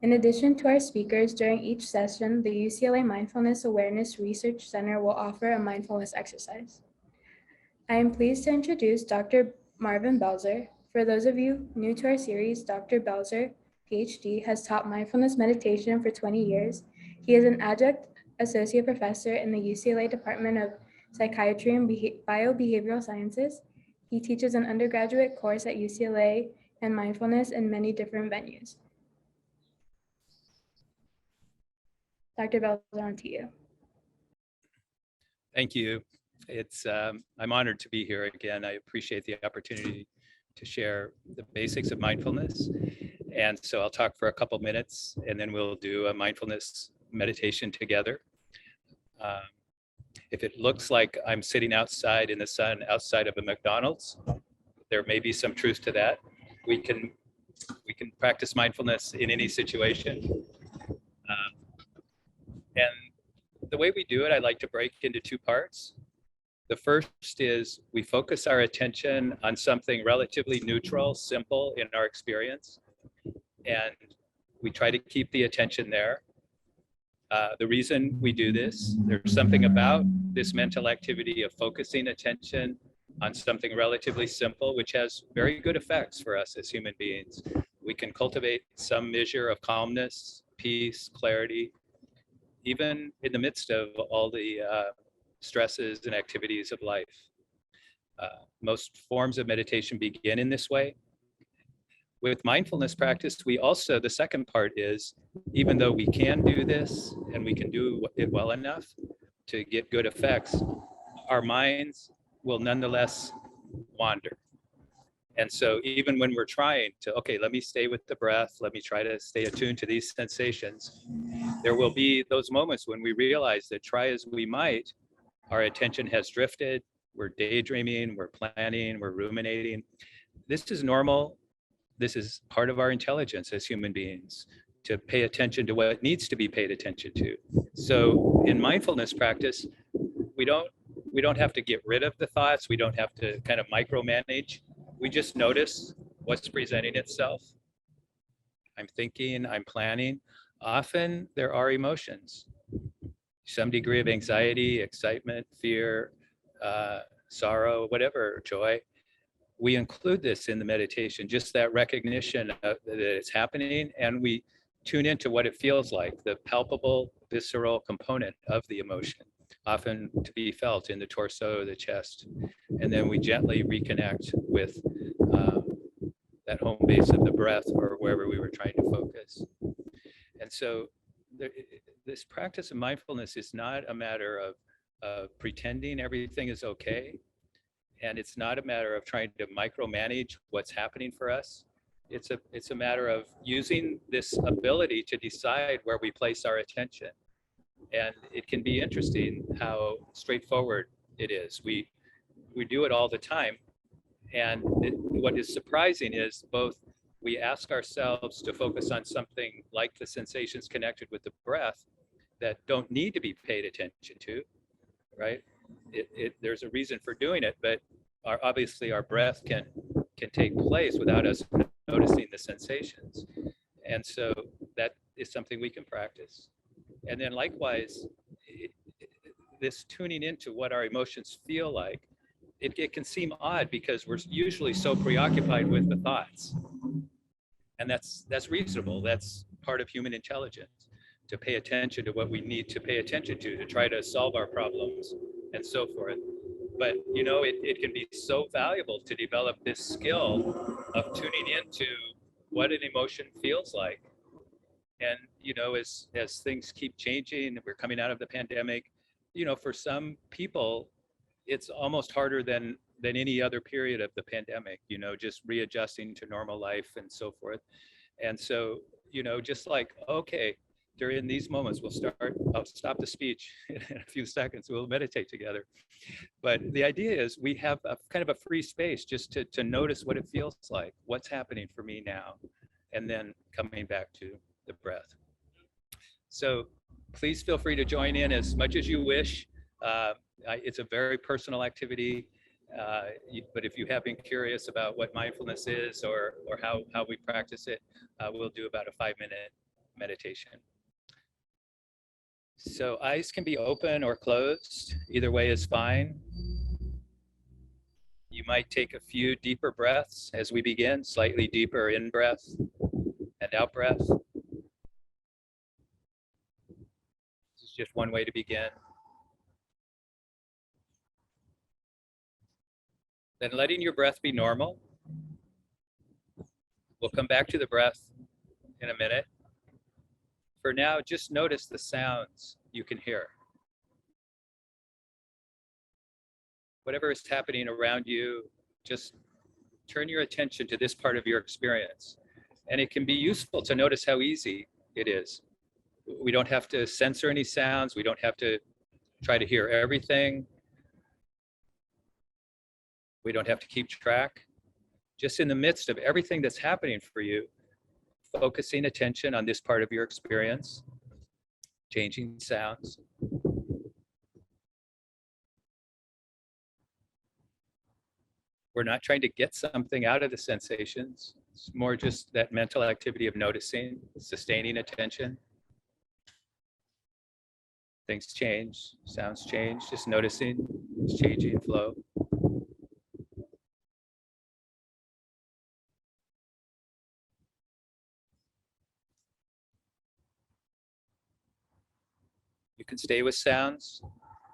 In addition to our speakers, during each session, the UCLA Mindfulness Awareness Research Center will offer a mindfulness exercise. I am pleased to introduce Dr. Marvin Belzer. For those of you new to our series, Dr. Belzer, PhD, has taught mindfulness meditation for 20 years. He is an adjunct associate professor in the UCLA Department of Psychiatry and Biobehavioral Sciences. He teaches an undergraduate course at UCLA and mindfulness in many different venues. Dr. Belzer, on to you. Thank you. I'm honored to be here again. I appreciate the opportunity to share the basics of mindfulness. And so I'll talk for a couple minutes and then we'll do a mindfulness meditation together. If it looks like I'm sitting outside in the sun outside of a McDonald's, there may be some truth to that. We can practice mindfulness in any situation. And the way we do it, I like to break into two parts. The first is we focus our attention on something relatively neutral, simple in our experience, and we try to keep the attention there. The reason we do this, there's something about this mental activity of focusing attention on something relatively simple, which has very good effects for us as human beings. We can cultivate some measure of calmness, peace, clarity, even in the midst of all the stresses and activities of life. Most forms of meditation begin in this way. With mindfulness practice, we also, the second part is, even though we can do this and we can do it well enough to get good effects, our minds will nonetheless wander. And so even when we're trying to, okay, let me stay with the breath, let me try to stay attuned to these sensations, there will be those moments when we realize that try as we might, our attention has drifted, we're daydreaming, we're planning, we're ruminating. This is normal. This is part of our intelligence as human beings, to pay attention to what needs to be paid attention to. So in mindfulness practice, we don't have to get rid of the thoughts. We don't have to kind of micromanage. We just notice what's presenting itself. I'm thinking, I'm planning. Often there are emotions. Some degree of anxiety, excitement, fear, sorrow, whatever, joy. We include this in the meditation, just that recognition that it's happening, and we tune into what it feels like, the palpable, visceral component of the emotion, often to be felt in the torso, the chest, and then we gently reconnect with that home base of the breath or wherever we were trying to focus. And so this practice of mindfulness is not a matter of pretending everything is okay. And it's not a matter of trying to micromanage what's happening for us. It's a matter of using this ability to decide where we place our attention. And it can be interesting how straightforward it is. We do it all the time. And what is surprising is both we ask ourselves to focus on something like the sensations connected with the breath that don't need to be paid attention to, right? There's a reason for doing it, but obviously our breath can take place without us noticing the sensations. And so that is something we can practice. And then likewise, this tuning into what our emotions feel like, it can seem odd because we're usually so preoccupied with the thoughts. And that's reasonable. That's part of human intelligence, to pay attention to what we need to pay attention to try to solve our problems and so forth. But it can be so valuable to develop this skill of tuning into what an emotion feels like. And as things keep changing, we're coming out of the pandemic, for some people it's almost harder than any other period of the pandemic, just readjusting to normal life and so forth. And so, just like, okay, during these moments, I'll stop the speech in a few seconds, we'll meditate together. But the idea is we have a kind of a free space just to notice what it feels like, what's happening for me now, and then coming back to the breath. So please feel free to join in as much as you wish. It's a very personal activity, but if you have been curious about what mindfulness is or how we practice it, we'll do about a 5-minute meditation. So eyes can be open or closed. Either way is fine. You might take a few deeper breaths as we begin, slightly deeper in breath and out breath. This is just one way to begin. Then letting your breath be normal. We'll come back to the breath in a minute. For now, just notice the sounds you can hear. Whatever is happening around you, just turn your attention to this part of your experience. And it can be useful to notice how easy it is. We don't have to censor any sounds. We don't have to try to hear everything. We don't have to keep track. Just in the midst of everything that's happening for you, focusing attention on this part of your experience, changing sounds. We're not trying to get something out of the sensations. It's more just that mental activity of noticing, sustaining attention. Things change, sounds change, just noticing, it's changing flow. You can stay with sounds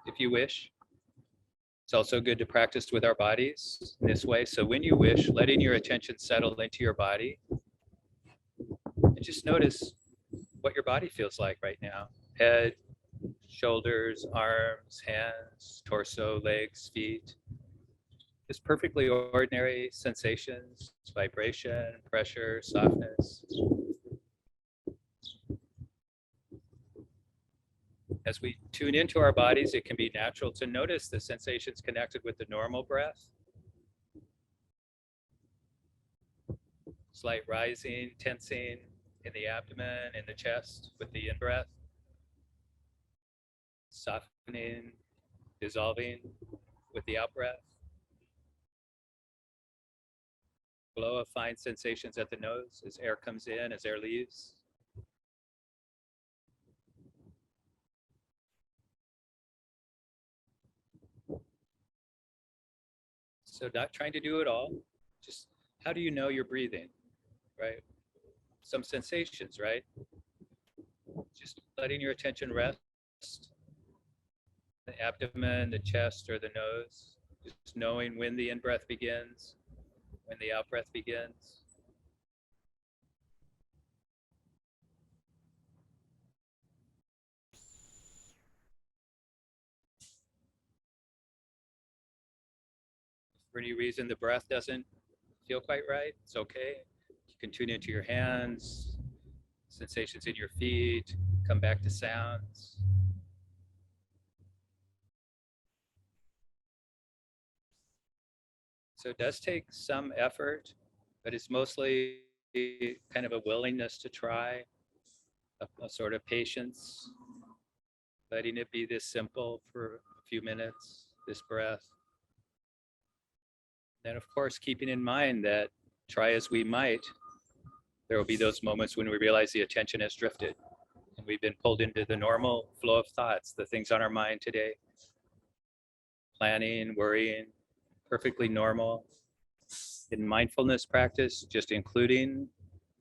if you wish. It's also good to practice with our bodies in this way. So when you wish, letting your attention settle into your body and just notice what your body feels like right now. Head, shoulders, arms, hands, torso, legs, feet. Just perfectly ordinary sensations, vibration, pressure, softness. As we tune into our bodies, it can be natural to notice the sensations connected with the normal breath. Slight rising, tensing in the abdomen, in the chest with the in-breath. Softening, dissolving with the out-breath. Flow of fine sensations at the nose as air comes in, as air leaves. So not trying to do it all, just how do you know you're breathing, right? Some sensations, right? Just letting your attention rest, the abdomen, the chest, or the nose. Just knowing when the in-breath begins, when the out-breath begins. If for any reason the breath doesn't feel quite right, it's okay. You can tune into your hands, sensations in your feet, come back to sounds. So it does take some effort, but it's mostly kind of a willingness to try, a sort of patience, letting it be this simple for a few minutes, this breath. Then, of course, keeping in mind that try as we might, there will be those moments when we realize the attention has drifted and we've been pulled into the normal flow of thoughts, the things on our mind today. Planning, worrying, perfectly normal. In mindfulness practice, just including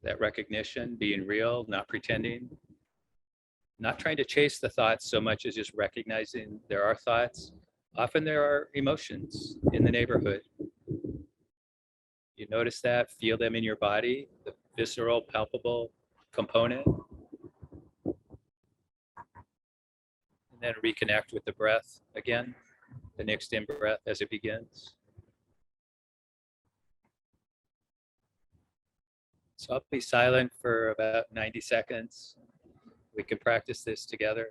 that recognition, being real, not pretending, not trying to chase the thoughts so much as just recognizing there are thoughts. Often there are emotions in the neighborhood. You notice that, feel them in your body, the visceral, palpable component. And then reconnect with the breath again, the next in-breath as it begins. So I'll be silent for about 90 seconds. We can practice this together.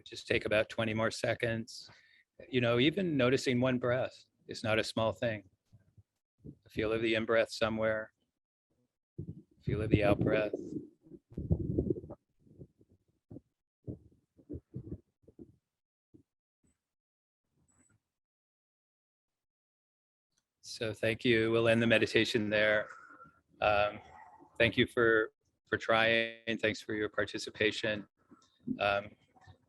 just take about 20 more seconds. Even noticing one breath is not a small thing. The feel of the in-breath somewhere, feel of the out-breath. So thank you. We'll end the meditation there. Thank you for trying. Thanks for your participation.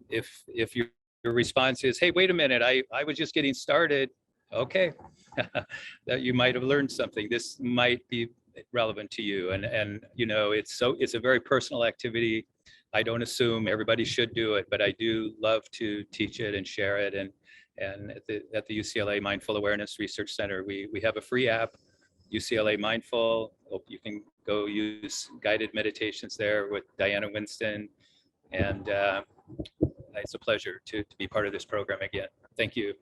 If your response is, hey, wait a minute, I was just getting started, okay, that you might have learned something. This might be relevant to you. And it's a very personal activity. I don't assume everybody should do it, but I do love to teach it and share it. And at the UCLA Mindful Awareness Research Center, we have a free app, UCLA Mindful. You can go use guided meditations there with Diana Winston. And it's a pleasure to be part of this program again. Thank you.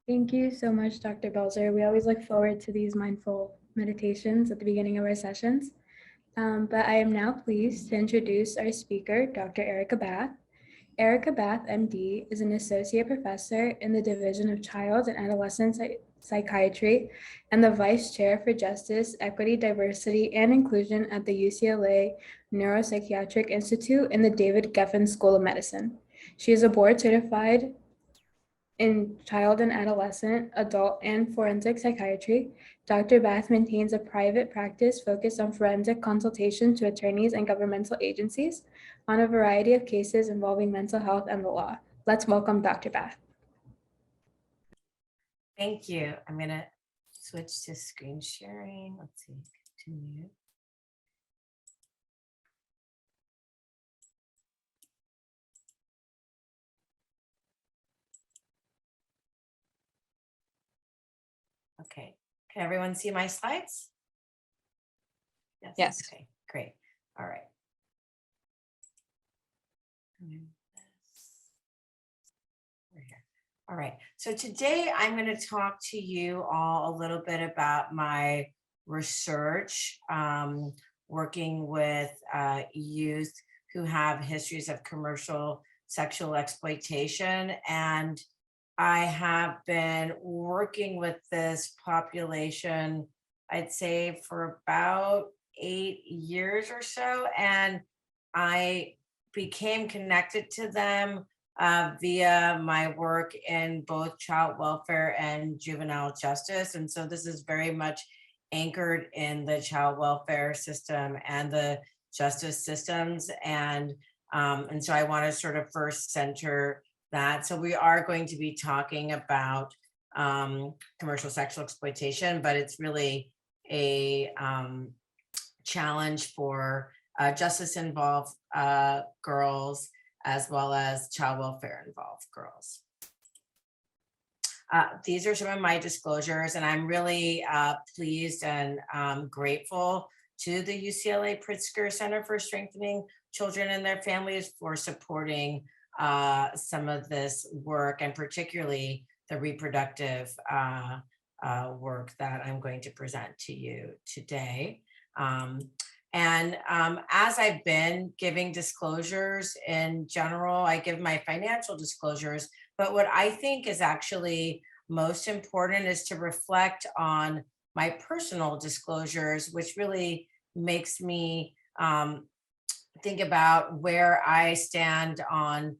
Thank you so much, Dr. Belzer. We always look forward to these mindful meditations at the beginning of our sessions. But I am now pleased to introduce our speaker, Dr. Erica Bath. Erica Bath, MD, is an associate professor in the Division of Child and Adolescent Psychiatry and the Vice Chair for Justice, Equity, Diversity, and Inclusion at the UCLA Neuropsychiatric Institute in the David Geffen School of Medicine. She is a board certified in child and adolescent, adult, and forensic psychiatry. Dr. Bath maintains a private practice focused on forensic consultation to attorneys and governmental agencies on a variety of cases involving mental health and the law. Let's welcome Dr. Bath. Thank you. I'm going to switch to screen sharing. Let's see, continue. Okay, can everyone see my slides? Yes. Okay, great. All right. We're here. All right, so today I'm going to talk to you all a little bit about my research, working with youth who have histories of commercial sexual exploitation. And I have been working with this population, I'd say, for about 8 years or so. And I became connected to them via my work in both child welfare and juvenile justice. And so this is very much anchored in the child welfare system and the justice systems. And so I want to sort of first center that. So we are going to be talking about commercial sexual exploitation, but it's really a challenge for justice involved girls, as well as child welfare involved girls. These are some of my disclosures, and I'm really pleased and grateful to the UCLA Pritzker Center for Strengthening Children and Their Families for supporting some of this work, and particularly the reproductive work that I'm going to present to you today. As I've been giving disclosures in general, I give my financial disclosures, but what I think is actually most important is to reflect on my personal disclosures, which really makes me think about where I stand on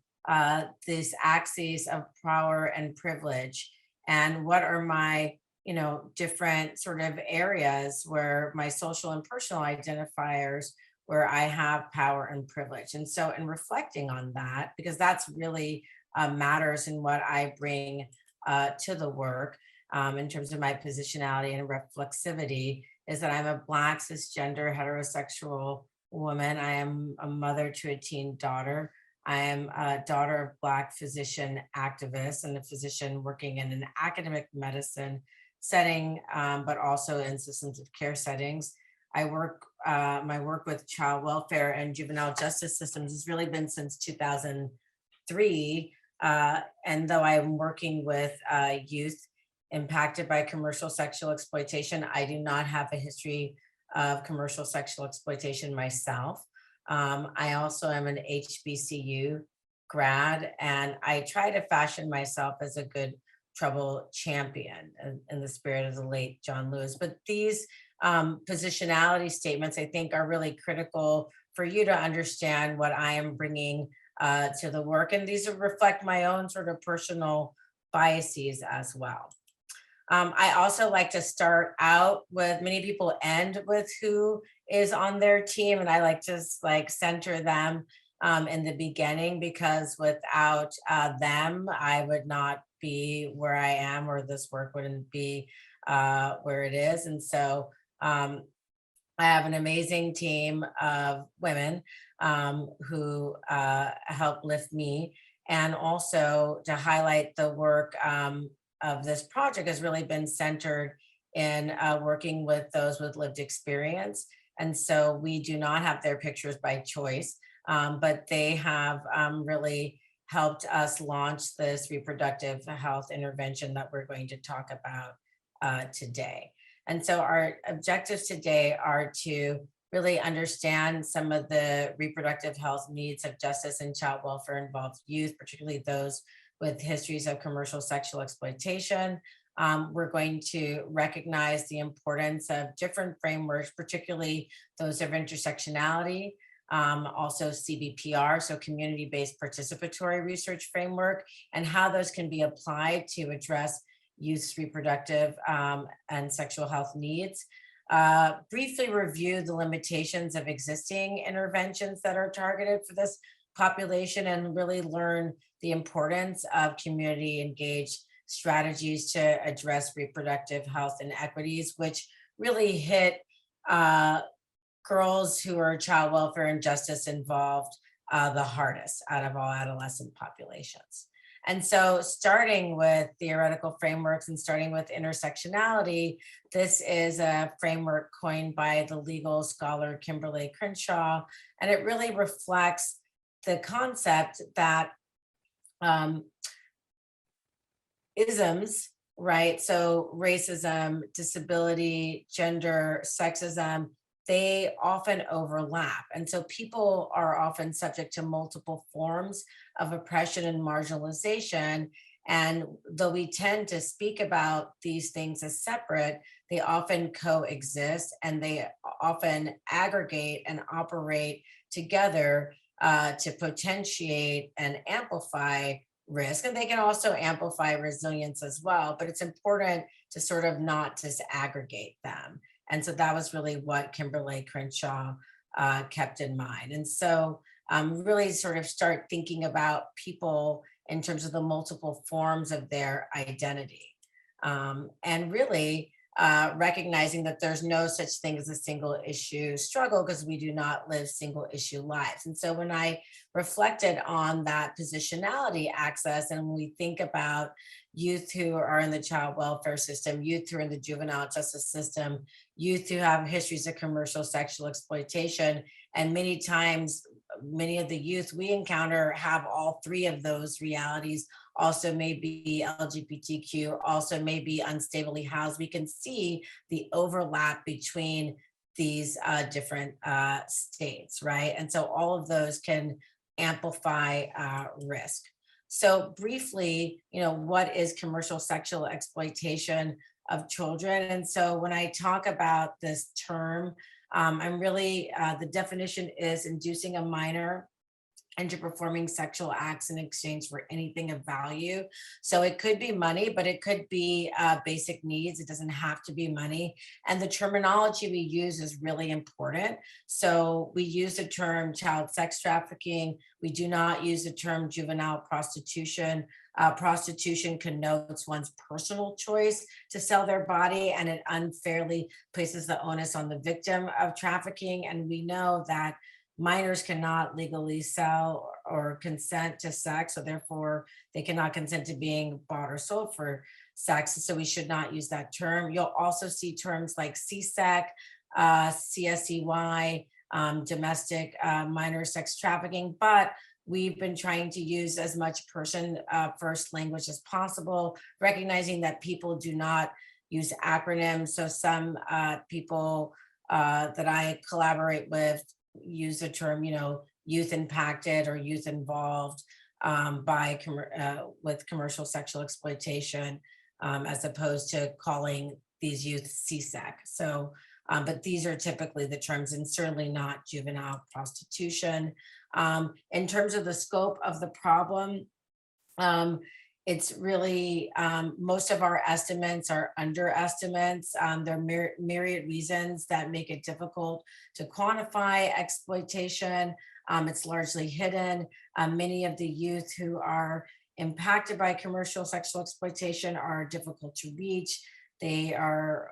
this axis of power and privilege, and what are my different sort of areas where my social and personal identifiers where I have power and privilege. And so in reflecting on that, because that's really matters in what I bring to the work in terms of my positionality and reflexivity, is that I'm a Black cisgender heterosexual woman. I am a mother to a teen daughter. I am a daughter of Black physician activists and a physician working in an academic medicine setting, but also in systems of care settings. I work, my work with child welfare and juvenile justice systems has really been since 2003. And though I'm working with youth impacted by commercial sexual exploitation, I do not have a history of commercial sexual exploitation myself. I also am an HBCU grad, and I try to fashion myself as a good trouble champion in the spirit of the late John Lewis. But these positionality statements, I think, are really critical for you to understand what I am bringing to the work. And these reflect my own sort of personal biases as well. I also like to start out with, many people end with who is on their team, and I like to like center them in the beginning, because without them, I would not be where I am, or this work wouldn't be where it is. And so I have an amazing team of women who help lift me. And also to highlight the work of this project has really been centered in working with those with lived experience. And so we do not have their pictures by choice, but they have really helped us launch this reproductive health intervention that we're going to talk about today. And so our objectives today are to really understand some of the reproductive health needs of justice and child welfare involved youth, particularly those with histories of commercial sexual exploitation. We're going to recognize the importance of different frameworks, particularly those of intersectionality, also CBPR, so community-based participatory research framework, and how those can be applied to address youth's reproductive and sexual health needs. Briefly review the limitations of existing interventions that are targeted for this population, and really learn the importance of community engaged strategies to address reproductive health inequities, which really hit girls who are child welfare and justice involved the hardest out of all adolescent populations. And so starting with theoretical frameworks and starting with intersectionality, this is a framework coined by the legal scholar Kimberly Crenshaw, and it really reflects the concept that isms, right? So racism, disability, gender, sexism, they often overlap. And so people are often subject to multiple forms of oppression and marginalization. And though we tend to speak about these things as separate, they often coexist, and they often aggregate and operate together to potentiate and amplify risk. And they can also amplify resilience as well, but it's important to sort of not disaggregate them. And so that was really what Kimberly Crenshaw kept in mind. And so really sort of start thinking about people in terms of the multiple forms of their identity. And really recognizing that there's no such thing as a single issue struggle, because we do not live single issue lives. And so when I reflected on that positionality access, and when we think about youth who are in the child welfare system, youth who are in the juvenile justice system, youth who have histories of commercial sexual exploitation, and many times, many of the youth we encounter have all three of those realities, also may be LGBTQ, also may be unstably housed. We can see the overlap between these different states, right? And so all of those can amplify risk. So briefly, what is commercial sexual exploitation of children? And so when I talk about this term, I'm really, the definition is inducing a minor into performing sexual acts in exchange for anything of value. So it could be money, but it could be basic needs. It doesn't have to be money. And the terminology we use is really important. So we use the term child sex trafficking. We do not use the term juvenile prostitution. Prostitution connotes one's personal choice to sell their body, and it unfairly places the onus on the victim of trafficking. And we know that minors cannot legally sell or consent to sex, so therefore they cannot consent to being bought or sold for sex. So we should not use that term. You'll also see terms like CSEC, CSEY, domestic minor sex trafficking, but we've been trying to use as much person first language as possible, recognizing that people do not use acronyms. So some people that I collaborate with use the term, youth impacted or youth involved with commercial sexual exploitation, as opposed to calling these youth CSEC. So, but these are typically the terms, and certainly not juvenile prostitution. In terms of the scope of the problem, it's really, most of our estimates are underestimates. There are myriad reasons that make it difficult to quantify exploitation. It's largely hidden. Many of the youth who are impacted by commercial sexual exploitation are difficult to reach. They are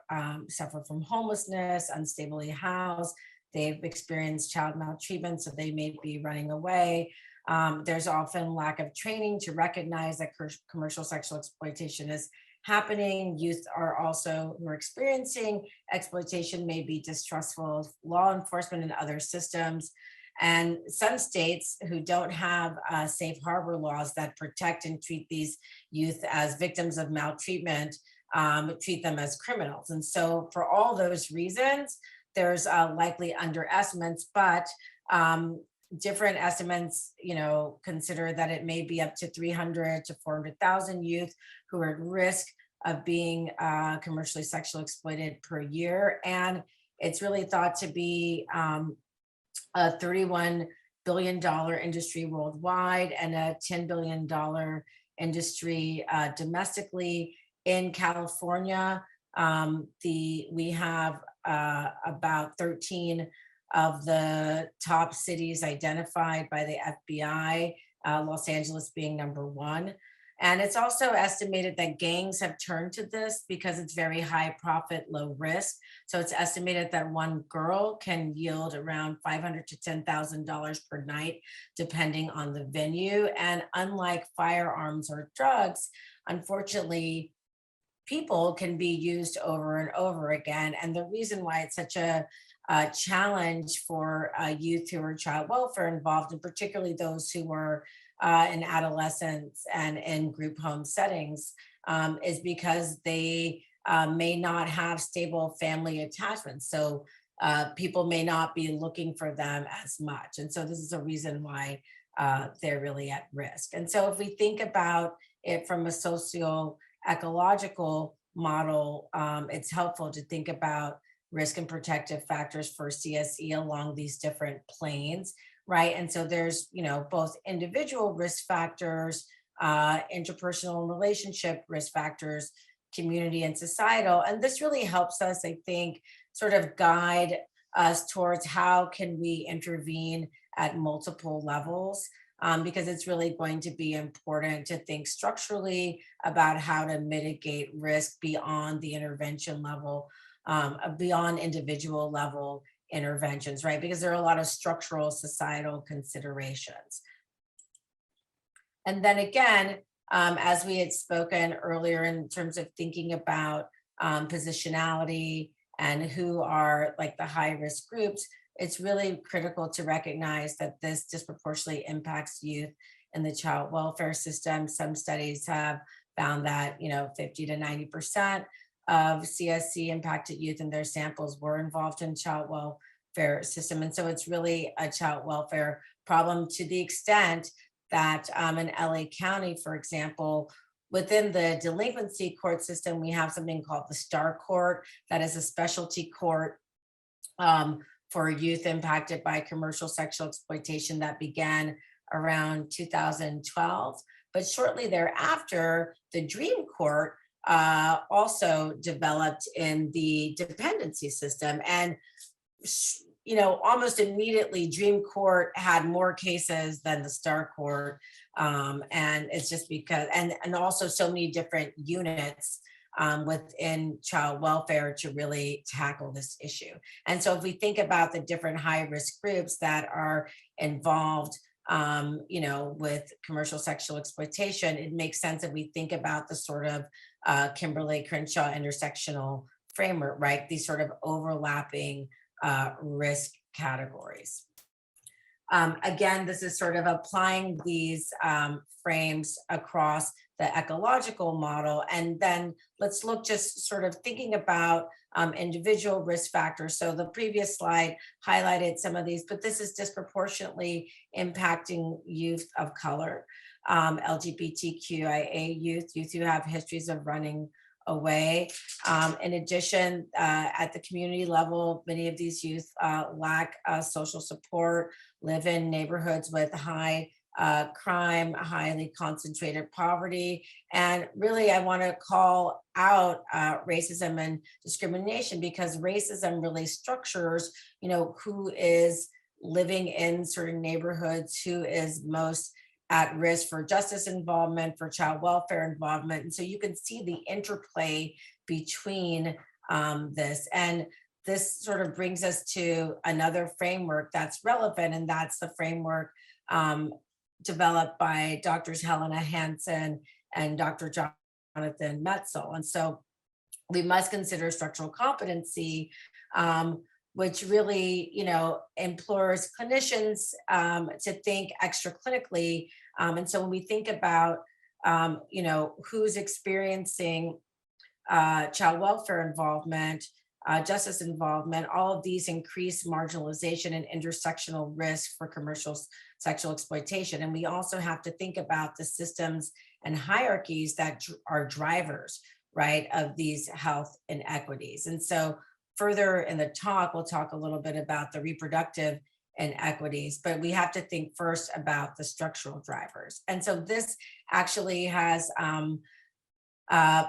suffer from homelessness, unstably housed. They've experienced child maltreatment, so they may be running away. There's often lack of training to recognize that commercial sexual exploitation is happening. Youth are also who are experiencing exploitation may be distrustful of law enforcement and other systems. And some states who don't have safe harbor laws that protect and treat these youth as victims of maltreatment treat them as criminals. And so for all those reasons, there's likely underestimates, but different estimates, consider that it may be up to 300 to 400,000 youth who are at risk of being commercially sexually exploited per year. And it's really thought to be a $31 billion industry worldwide and a $10 billion industry domestically. In California, we have about 13 of the top cities identified by the FBI, Los Angeles being number one. And it's also estimated that gangs have turned to this because it's very high profit, low risk. So it's estimated that one girl can yield around $500 to $10,000 per night, depending on the venue. And unlike firearms or drugs, unfortunately, people can be used over and over again. And the reason why it's such a challenge for youth who are child welfare involved, and particularly those who are in adolescence and in group home settings, is because they may not have stable family attachments. So people may not be looking for them as much. And so this is a reason why they're really at risk. And so if we think about it from a socio-ecological model, it's helpful to think about risk and protective factors for CSE along these different planes, right? And so there's, both individual risk factors, interpersonal and relationship risk factors, community and societal. And this really helps us, I think, sort of guide us towards how can we intervene at multiple levels, because it's really going to be important to think structurally about how to mitigate risk beyond the intervention level, beyond individual level interventions, right? Because there are a lot of structural societal considerations. And then again, as we had spoken earlier in terms of thinking about positionality and who are like the high risk groups, it's really critical to recognize that this disproportionately impacts youth in the child welfare system. Some studies have found that 50 to 90% of CSC impacted youth in their samples were involved in child welfare system. And so it's really a child welfare problem to the extent that in LA County, for example, within the delinquency court system, we have something called the Star Court, that is a specialty court for youth impacted by commercial sexual exploitation that began around 2012. But shortly thereafter, the Dream Court also developed in the dependency system. And almost immediately, Dream Court had more cases than the Star Court. And it's just because, and also so many different units within child welfare to really tackle this issue. And so if we think about the different high risk groups that are involved, with commercial sexual exploitation, it makes sense that we think about the sort of Kimberly Crenshaw intersectional framework, right? These sort of overlapping risk categories. Again, this is sort of applying these frames across the ecological model. And then let's look just sort of thinking about individual risk factors. So the previous slide highlighted some of these, but this is disproportionately impacting youth of color, LGBTQIA youth who have histories of running away. In addition, at the community level, many of these youth lack social support, live in neighborhoods with high crime, highly concentrated poverty. And really, I want to call out racism and discrimination, because racism really structures, who is living in certain neighborhoods, who is most at risk for justice involvement, for child welfare involvement. And so you can see the interplay between this. And this sort of brings us to another framework that's relevant, and that's the framework developed by Drs. Helena Hansen and Dr. Jonathan Metzl. And so we must consider structural competency, which really, implores clinicians to think extra clinically. And so when we think about, who's experiencing child welfare involvement, justice involvement, all of these increase marginalization and intersectional risk for commercial sexual exploitation. And we also have to think about the systems and hierarchies that are drivers, right, of these health inequities. And so further in the talk, we'll talk a little bit about the reproductive inequities, but we have to think first about the structural drivers. And so this actually has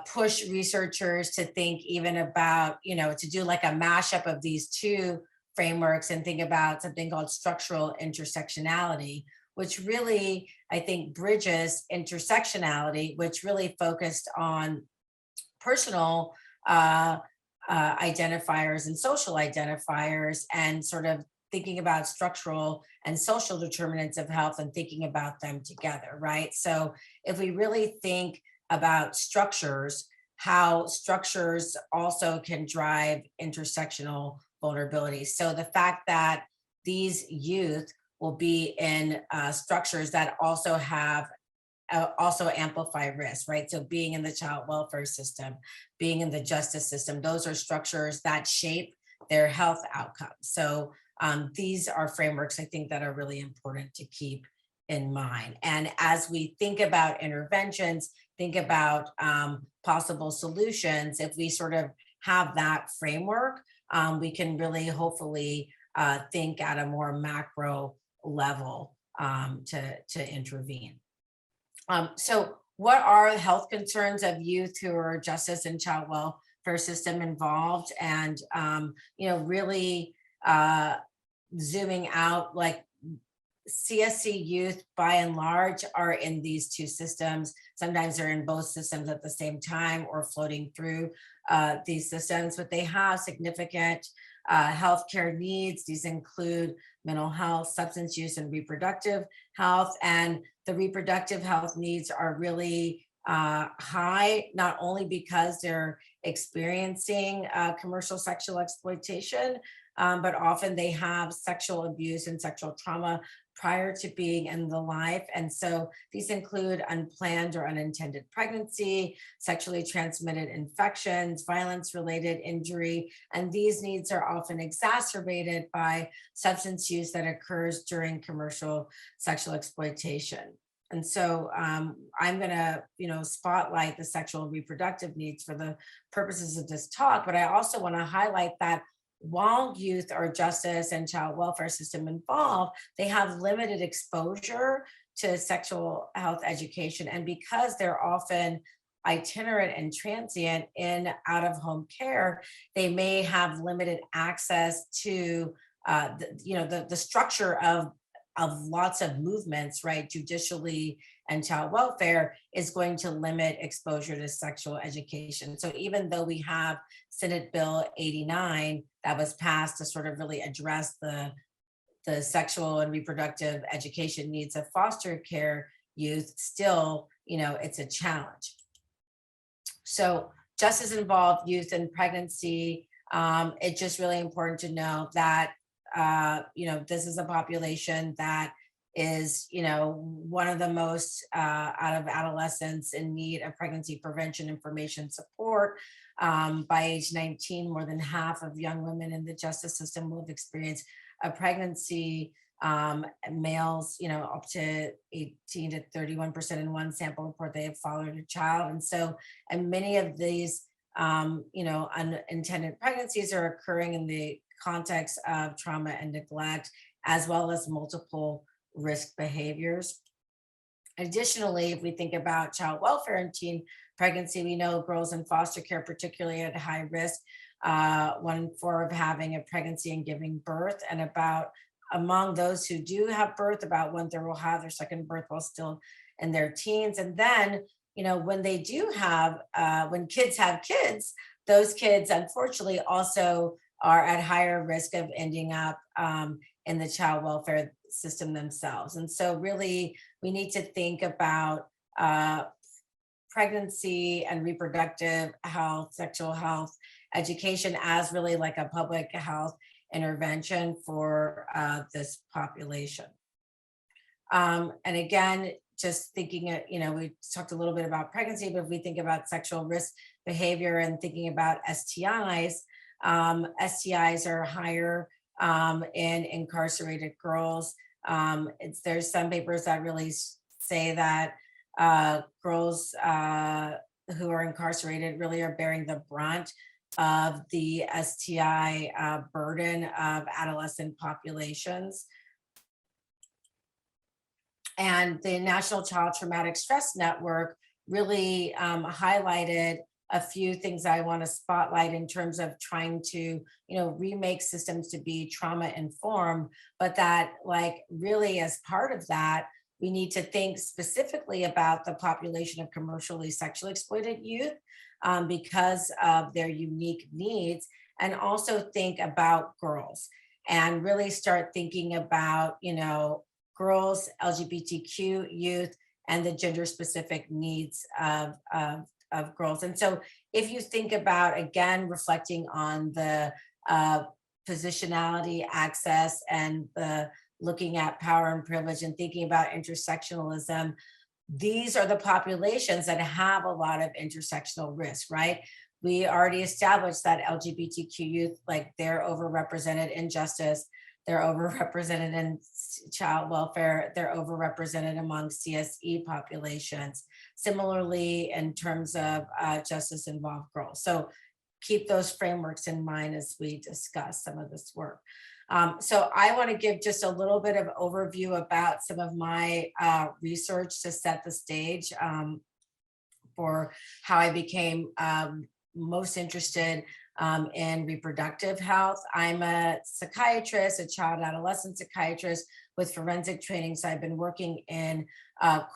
push researchers to think even about, to do like a mashup of these two frameworks and think about something called structural intersectionality, which really, I think, bridges intersectionality, which really focused on personal identifiers and social identifiers, and sort of thinking about structural and social determinants of health and thinking about them together, right? So if we really think about structures, how structures also can drive intersectional vulnerability. So the fact that these youth will be in structures that also have also amplify risk, right? So being in the child welfare system, being in the justice system, those are structures that shape their health outcomes. So these are frameworks, I think, that are really important to keep in mind. And as we think about interventions, think about possible solutions, if we sort of have that framework, we can really hopefully think at a more macro level to intervene. So what are the health concerns of youth who are justice and child welfare system involved? And, really zooming out, like CSC youth by and large are in these two systems. Sometimes they're in both systems at the same time or floating through these systems, but they have significant healthcare needs. These include mental health, substance use, and reproductive health. And the reproductive health needs are really high, not only because they're experiencing commercial sexual exploitation, but often they have sexual abuse and sexual trauma prior to being in the life. And so these include unplanned or unintended pregnancy, sexually transmitted infections, violence-related injury, and these needs are often exacerbated by substance use that occurs during commercial sexual exploitation. And so I'm going to, spotlight the sexual and reproductive needs for the purposes of this talk, but I also want to highlight that while youth are justice and child welfare system involved, they have limited exposure to sexual health education. And because they're often itinerant and transient in out-of-home care, they may have limited access to the structure of lots of movements, right? Judicially and child welfare is going to limit exposure to sexual education. So even though we have Senate Bill 89 that was passed to sort of really address the sexual and reproductive education needs of foster care youth, still, it's a challenge. So justice involved youth and pregnancy. It's just really important to know that this is a population that is, one of the most out of adolescents in need of pregnancy prevention information support. By age 19, more than half of young women in the justice system will have experienced a pregnancy. Males, up to 18 to 31% in one sample report they have fathered a child. And many of these, unintended pregnancies are occurring in the context of trauma and neglect, as well as multiple risk behaviors. Additionally, if we think about child welfare and teen pregnancy, we know girls in foster care, particularly at high risk, 1 in 4 of having a pregnancy and giving birth, and about among those who do have birth, about 1/3 will have their second birth while still in their teens. And then, when they do have, when kids have kids, those kids unfortunately also are at higher risk of ending up in the child welfare system themselves. And so really, we need to think about pregnancy and reproductive health, sexual health, education as really like a public health intervention for this population. And again, just thinking, we talked a little bit about pregnancy, but if we think about sexual risk behavior and thinking about STIs, STIs are higher in incarcerated girls. There's some papers that really say that girls who are incarcerated really are bearing the brunt of the STI burden of adolescent populations. And the National Child Traumatic Stress Network really highlighted a few things I want to spotlight in terms of trying to, remake systems to be trauma informed, but that really as part of that, we need to think specifically about the population of commercially sexually exploited youth because of their unique needs, and also think about girls and really start thinking about, girls, LGBTQ youth, and the gender specific needs of girls. And so if you think about, again, reflecting on the positionality, access, and the looking at power and privilege and thinking about intersectionalism, these are the populations that have a lot of intersectional risk, right? We already established that LGBTQ youth, they're overrepresented in justice, they're overrepresented in child welfare, they're overrepresented among CSE populations. Similarly, in terms of justice involved girls. So keep those frameworks in mind as we discuss some of this work. So I want to give just a little bit of overview about some of my research to set the stage for how I became most interested in reproductive health. I'm a psychiatrist, a child adolescent psychiatrist with forensic training. So I've been working in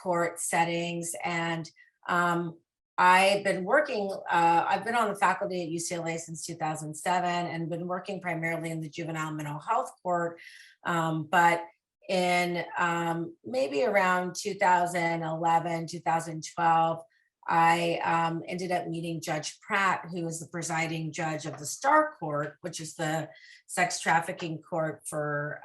court settings, and I've been on the faculty at UCLA since 2007 and been working primarily in the juvenile mental health court. But in maybe around 2011, 2012, I ended up meeting Judge Pratt, who is the presiding judge of the Star Court, which is the sex trafficking court for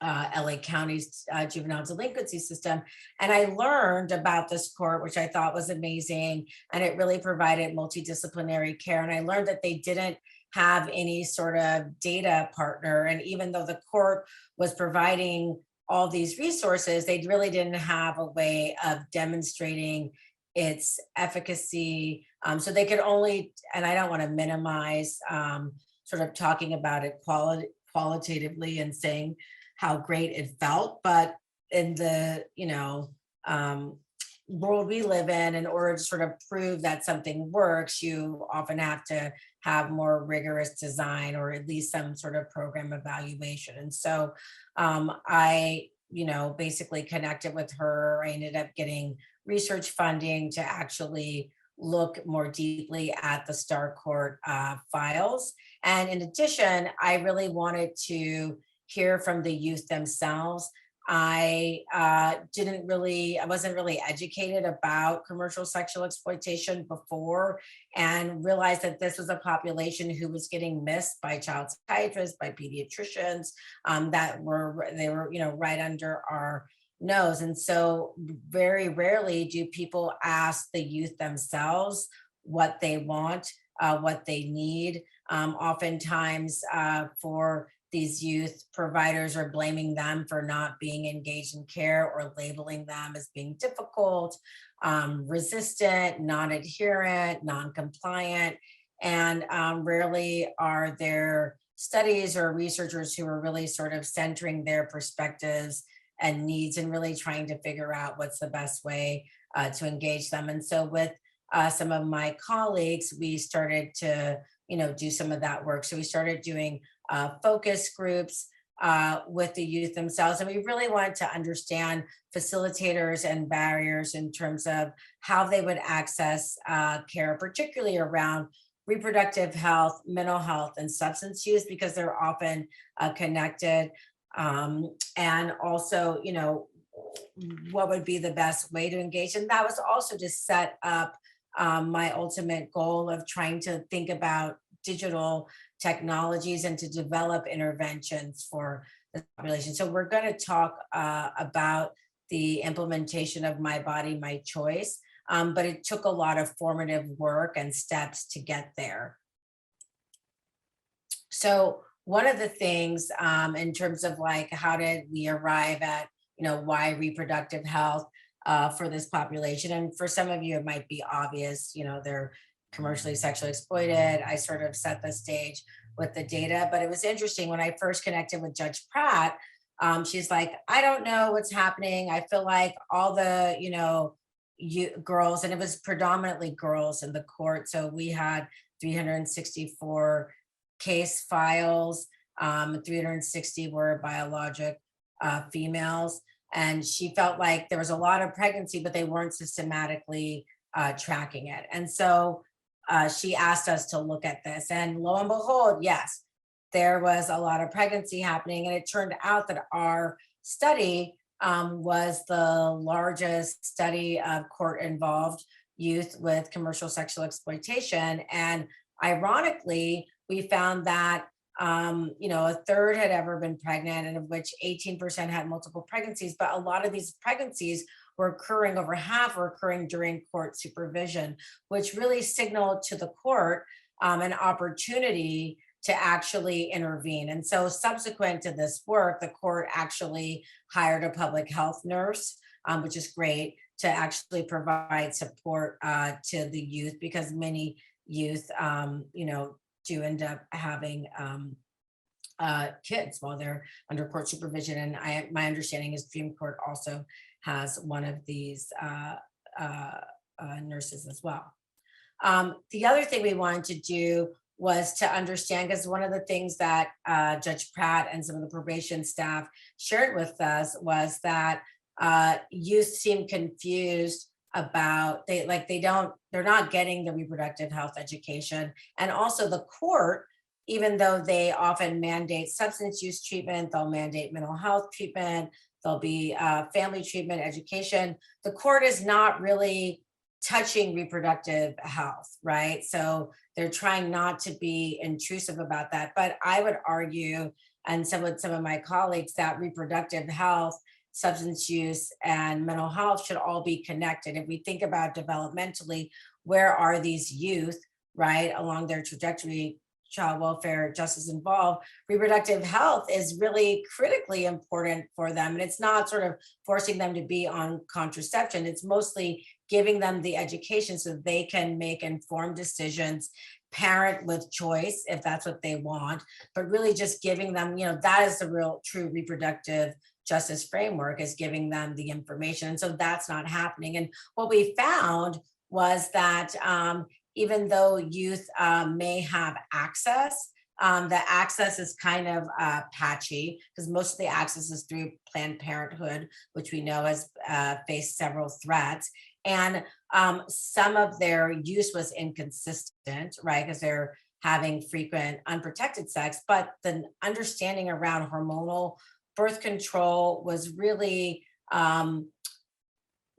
LA County's juvenile delinquency system. And I learned about this court, which I thought was amazing. And it really provided multidisciplinary care. And I learned that they didn't have any sort of data partner. And even though the court was providing all these resources, they really didn't have a way of demonstrating its efficacy. So they could only, and I don't want to minimize sort of talking about it qualitatively and saying how great it felt, but in the world we live in order to sort of prove that something works, you often have to have more rigorous design or at least some sort of program evaluation. And so I basically connected with her. I ended up getting research funding to actually look more deeply at the Star Court files. And in addition, I really wanted to hear from the youth themselves. I wasn't really educated about commercial sexual exploitation before, and realized that this was a population who was getting missed by child psychiatrists, by pediatricians, they were, right under our nose. And so very rarely do people ask the youth themselves what they want, what they need. Oftentimes, for these youth, providers are blaming them for not being engaged in care, or labeling them as being difficult, resistant, non-adherent, non-compliant. And rarely are there studies or researchers who are really sort of centering their perspectives and needs, and really trying to figure out what's the best way to engage them. And so with some of my colleagues, we started to, do some of that work. So we started doing focus groups with the youth themselves. And we really wanted to understand facilitators and barriers in terms of how they would access care, particularly around reproductive health, mental health, and substance use, because they're often connected. And also, what would be the best way to engage. And that was also to set up my ultimate goal of trying to think about digital technologies and to develop interventions for the population. So we're going to talk about the implementation of My Body, My Choice, but it took a lot of formative work and steps to get there. So one of the things in terms of like, how did we arrive at, why reproductive health for this population? And for some of you, it might be obvious, they're commercially sexually exploited. I sort of set the stage with the data, but it was interesting when I first connected with Judge Pratt. She's like, I don't know what's happening. I feel like all the, girls, and it was predominantly girls in the court. So we had 364 case files, 360 were biologic females. And she felt like there was a lot of pregnancy, but they weren't systematically tracking it. And so she asked us to look at this, and lo and behold, yes, there was a lot of pregnancy happening. And it turned out that our study was the largest study of court involved youth with commercial sexual exploitation. And ironically, we found that a third had ever been pregnant, and of which 18% had multiple pregnancies. But a lot of these pregnancies were occurring, over half were occurring during court supervision, which really signaled to the court an opportunity to actually intervene. And so subsequent to this work, the court actually hired a public health nurse, which is great, to actually provide support to the youth, because many youth, do end up having kids while they're under court supervision. And my understanding is Supreme Court also has one of these nurses as well. The other thing we wanted to do was to understand, because one of the things that Judge Pratt and some of the probation staff shared with us was that youth seem confused about, they're not getting the reproductive health education. And also the court, even though they often mandate substance use treatment, they'll mandate mental health treatment, there'll be family treatment, education, the court is not really touching reproductive health, right? So they're trying not to be intrusive about that. But I would argue, and some of my colleagues, that reproductive health, substance use, and mental health should all be connected. If we think about developmentally, where are these youth, right, along their trajectory, child welfare, justice involved, reproductive health is really critically important for them. And it's not sort of forcing them to be on contraception. It's mostly giving them the education so they can make informed decisions, parent with choice if that's what they want, but really just giving them, that is the real true reproductive justice framework, is giving them the information. And so that's not happening. And what we found was that even though youth may have access, the access is kind of patchy, because most of the access is through Planned Parenthood, which we know has faced several threats. And some of their use was inconsistent, right? Because they're having frequent unprotected sex, but the understanding around hormonal birth control was really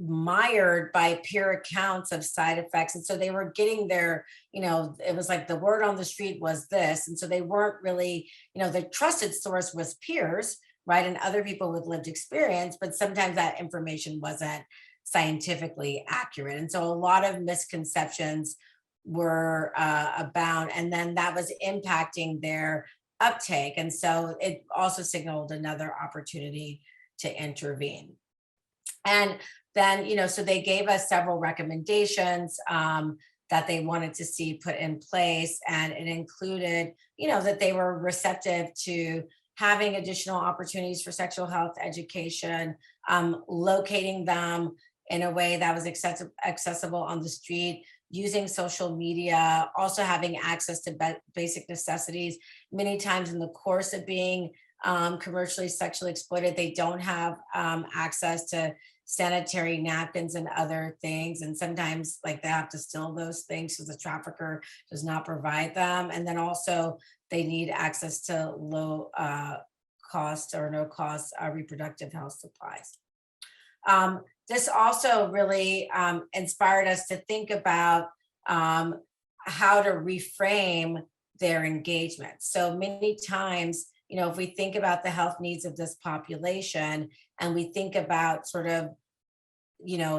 mired by peer accounts of side effects. And so they were getting their, it was like the word on the street was this. And so they weren't really, the trusted source was peers, right? And other people with lived experience, but sometimes that information wasn't scientifically accurate. And so a lot of misconceptions were abound. And then that was impacting their uptake. And so it also signaled another opportunity to intervene. And then, so they gave us several recommendations that they wanted to see put in place. And it included, that they were receptive to having additional opportunities for sexual health education, locating them in a way that was accessible on the street, using social media, also having access to basic necessities. Many times in the course of being commercially sexually exploited, they don't have access to sanitary napkins and other things. And sometimes like they have to steal those things because the trafficker does not provide them. And then also they need access to low cost or no cost reproductive health supplies. This also really inspired us to think about how to reframe their engagement. So many times, if we think about the health needs of this population and we think about sort of,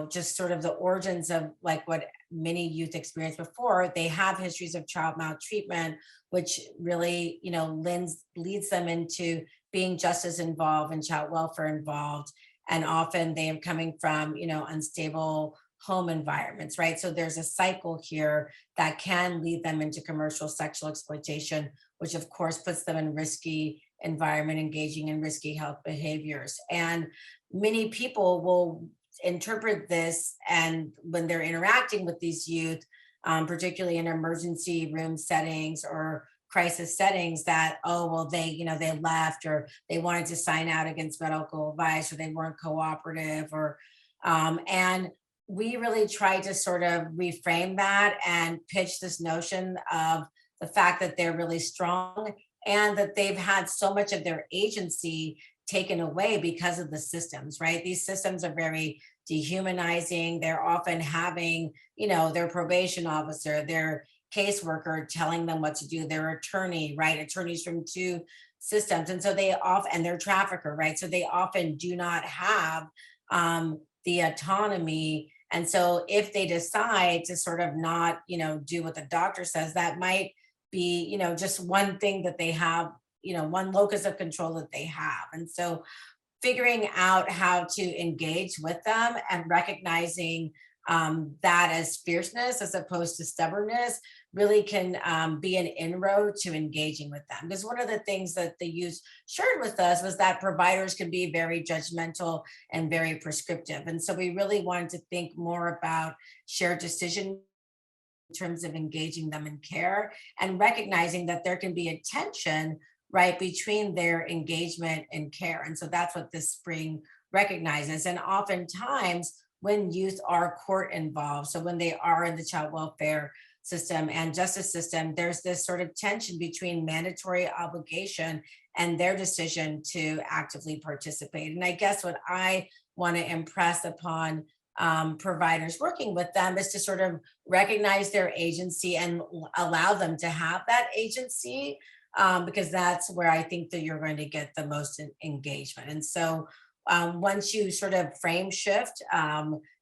just sort of the origins of like what many youth experienced before, they have histories of child maltreatment, which really, leads them into being just as involved in child welfare involved. And often they are coming from, unstable home environments, right? So there's a cycle here that can lead them into commercial sexual exploitation, which of course puts them in risky environment, engaging in risky health behaviors. And many people will interpret this, and when they're interacting with these youth, particularly in emergency room settings or crisis settings, that, oh, well, they left, or they wanted to sign out against medical advice, or they weren't cooperative, or and we really tried to sort of reframe that and pitch this notion of the fact that they're really strong and that they've had so much of their agency taken away because of the systems, right? These systems are very dehumanizing. They're often having, their probation officer, their caseworker telling them what to do, their attorney, right? Attorneys from two systems. And so they often, and their trafficker, right? So they often do not have the autonomy. And so if they decide to sort of not, do what the doctor says, that might be, just one thing that they have, one locus of control that they have. And so figuring out how to engage with them and recognizing that as fierceness as opposed to stubbornness really can be an inroad to engaging with them. Because one of the things that the youth shared with us was that providers can be very judgmental and very prescriptive. And so we really wanted to think more about shared decision in terms of engaging them in care and recognizing that there can be a tension, right, between their engagement and care. And so that's what this spring recognizes. And oftentimes when youth are court involved, so when they are in the child welfare system and justice system, there's this sort of tension between mandatory obligation and their decision to actively participate. And I guess what I want to impress upon providers working with them is to sort of recognize their agency and allow them to have that agency, because that's where I think that you're going to get the most engagement. And so once you sort of frame shift,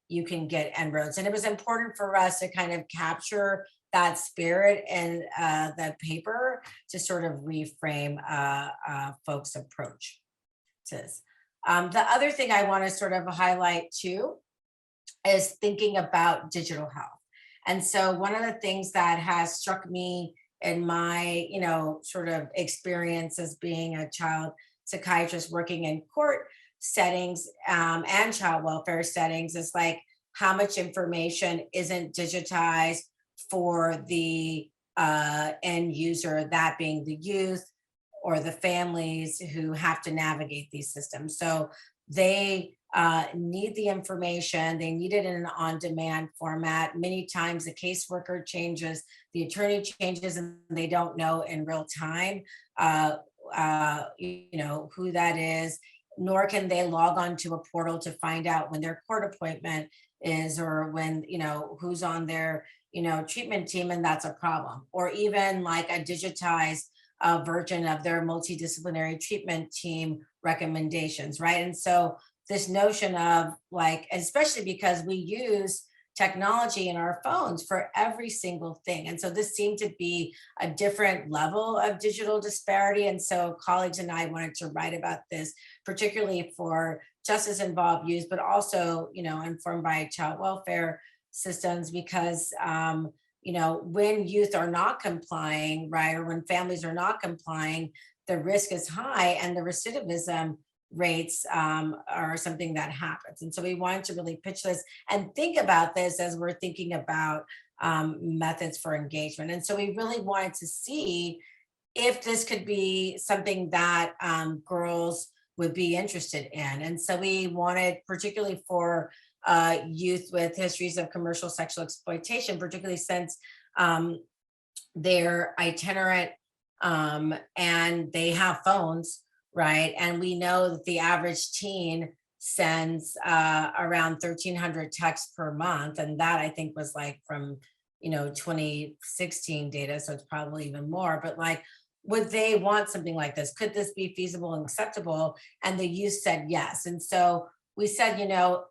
you can get inroads. And it was important for us to kind of capture that spirit in the paper to sort of reframe folks' approach to this. The other thing I want to sort of highlight too is thinking about digital health. And so one of the things that has struck me in my, sort of experience as being a child psychiatrist working in court settings and child welfare settings is like how much information isn't digitized for the end user, that being the youth or the families who have to navigate these systems. So they need the information, they need it in an on-demand format. Many times the caseworker changes, the attorney changes, and they don't know in real time who that is, nor can they log on to a portal to find out when their court appointment is, or when, who's on their, treatment team, and that's a problem. Or even like a digitized version of their multidisciplinary treatment team recommendations, right? And so this notion of like, especially because we use technology in our phones for every single thing. And so this seemed to be a different level of digital disparity. And so colleagues and I wanted to write about this, particularly for justice involved youth, but also, informed by child welfare systems, because, when youth are not complying, right, or when families are not complying, the risk is high and the recidivism rates are something that happens. And so we wanted to really pitch this and think about this as we're thinking about methods for engagement. And so we really wanted to see if this could be something that girls would be interested in. And so we wanted, particularly for youth with histories of commercial sexual exploitation, particularly since they're itinerant and they have phones, right? And we know that the average teen sends around 1,300 texts per month. And that I think was like from, 2016 data. So it's probably even more, but like, would they want something like this? Could this be feasible and acceptable? And the youth said yes. And so we said,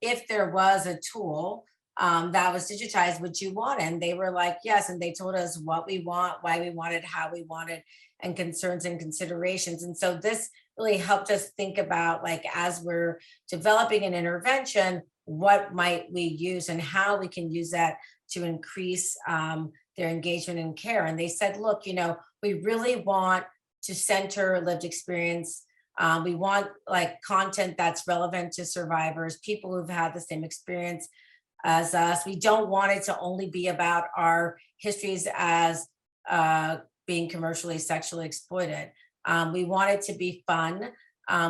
if there was a tool that was digitized, would you want it? And they were like, yes. And they told us what we want, why we want it, how we want it, and concerns and considerations. And so this really helped us think about, like, as we're developing an intervention, what might we use and how we can use that to increase their engagement and care. And they said, look, we really want to center lived experience. We want like content that's relevant to survivors, people who've had the same experience as us. We don't want it to only be about our histories as being commercially sexually exploited. We want it to be fun.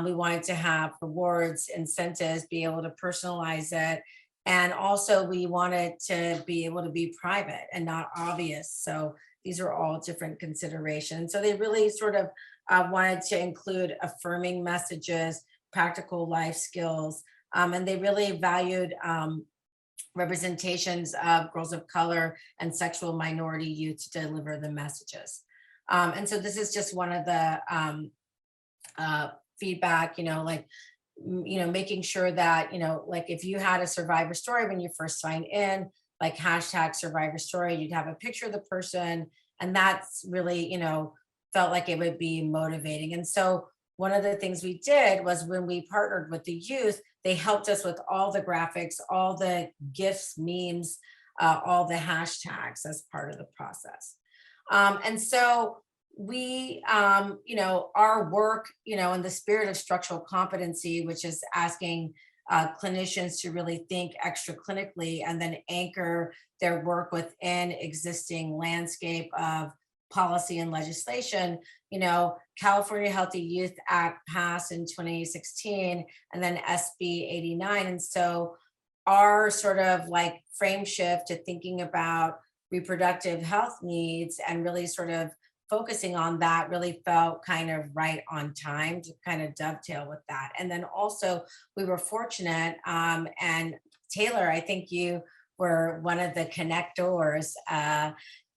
We want it to have rewards, incentives, be able to personalize it. And also we want it to be able to be private and not obvious. So these are all different considerations. So they really sort of wanted to include affirming messages, practical life skills, and they really valued representations of girls of color and sexual minority youth to deliver the messages. And so this is just one of the feedback, making sure that, like if you had a survivor story when you first signed in, like hashtag survivor story, you'd have a picture of the person. And that's really, felt like it would be motivating. And so one of the things we did was when we partnered with the youth, they helped us with all the graphics, all the GIFs, memes, all the hashtags as part of the process. And so we, our work, in the spirit of structural competency, which is asking clinicians to really think extra clinically and then anchor their work within existing landscape of policy and legislation. California Healthy Youth Act passed in 2016 and then SB 89. And so our sort of like frame shift to thinking about reproductive health needs and really sort of focusing on that really felt kind of right on time to kind of dovetail with that. And then also we were fortunate, and Taylor, I think you were one of the connectors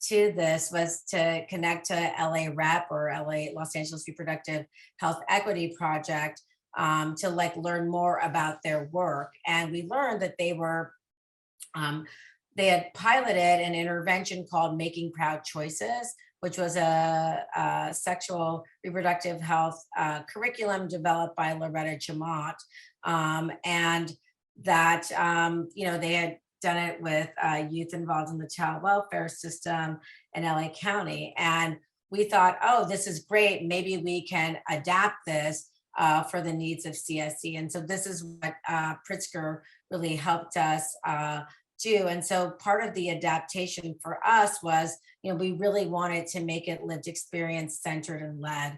to this, was to connect to LA REP, or LA Los Angeles Reproductive Health Equity Project, to like learn more about their work. And we learned that they had piloted an intervention called Making Proud Choices, which was a sexual reproductive health curriculum developed by Loretta Jamont. And that, they had done it with youth involved in the child welfare system in LA County. And we thought, oh, this is great. Maybe we can adapt this for the needs of CSC. And so this is what Pritzker really helped us do. And so part of the adaptation for us was, we really wanted to make it lived experience centered and led.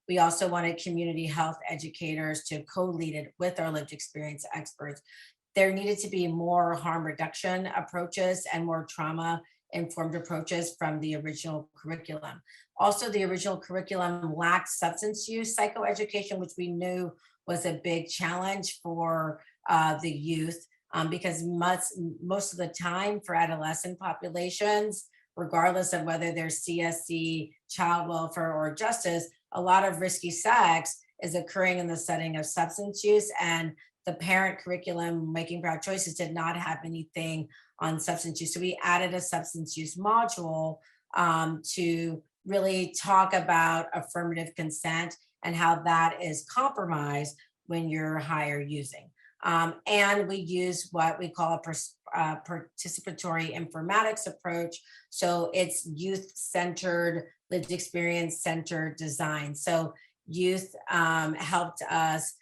We also wanted community health educators to co-lead it with our lived experience experts. There needed to be more harm reduction approaches and more trauma informed approaches from the original curriculum. Also, the original curriculum lacked substance use psychoeducation, which we knew was a big challenge for the youth, because most of the time for adolescent populations, regardless of whether they're CSC, child welfare, or justice, a lot of risky sex is occurring in the setting of substance use. And the parent curriculum, Making Proud Choices, did not have anything on substance use. So we added a substance use module to really talk about affirmative consent and how that is compromised when you're higher using. And we use what we call a participatory informatics approach. So it's youth-centered, lived experience-centered design. So youth helped us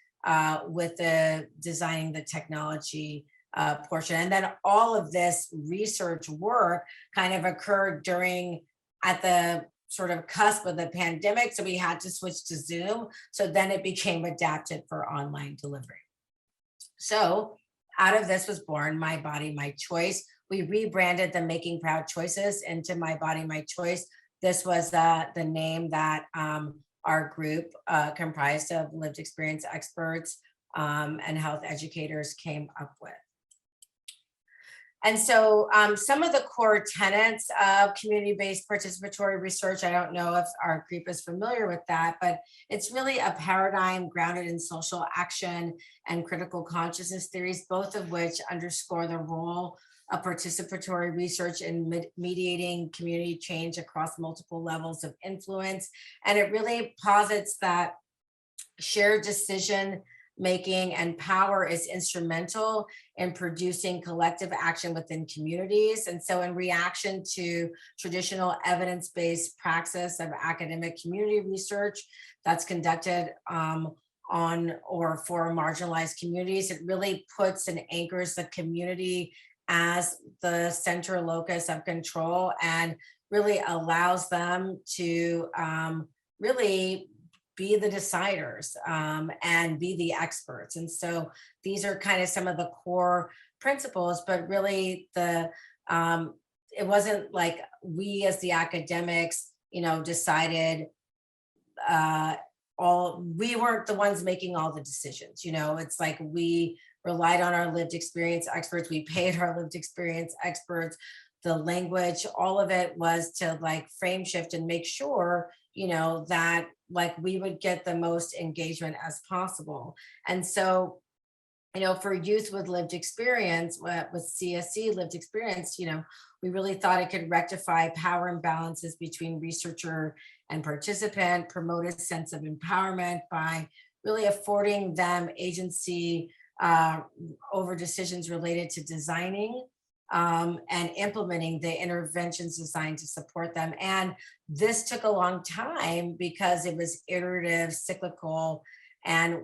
with the designing the technology portion. And then all of this research work kind of occurred at the sort of cusp of the pandemic. So we had to switch to Zoom. So then it became adapted for online delivery. So out of this was born My Body, My Choice. We rebranded the Making Proud Choices into My Body, My Choice. This was the name that our group comprised of lived experience experts and health educators came up with. And so some of the core tenets of community-based participatory research, I don't know if our group is familiar with that, but it's really a paradigm grounded in social action and critical consciousness theories, both of which underscore the role of participatory research in mediating community change across multiple levels of influence. And it really posits that shared decision making and power is instrumental in producing collective action within communities. And so in reaction to traditional evidence-based praxis of academic community research that's conducted on or for marginalized communities, it really puts and anchors the community as the center locus of control and really allows them to really be the deciders and be the experts. And so these are kind of some of the core principles, but really it wasn't like we as the academics, decided we weren't the ones making all the decisions. It's like we relied on our lived experience experts. We paid our lived experience experts. The language, all of it was to frame shift and make sure, that we would get the most engagement as possible. And so, for youth with lived experience, with CSC lived experience, we really thought it could rectify power imbalances between researcher and participant, promote a sense of empowerment by really affording them agency over decisions related to designing and implementing the interventions designed to support them. And this took a long time because it was iterative, cyclical, and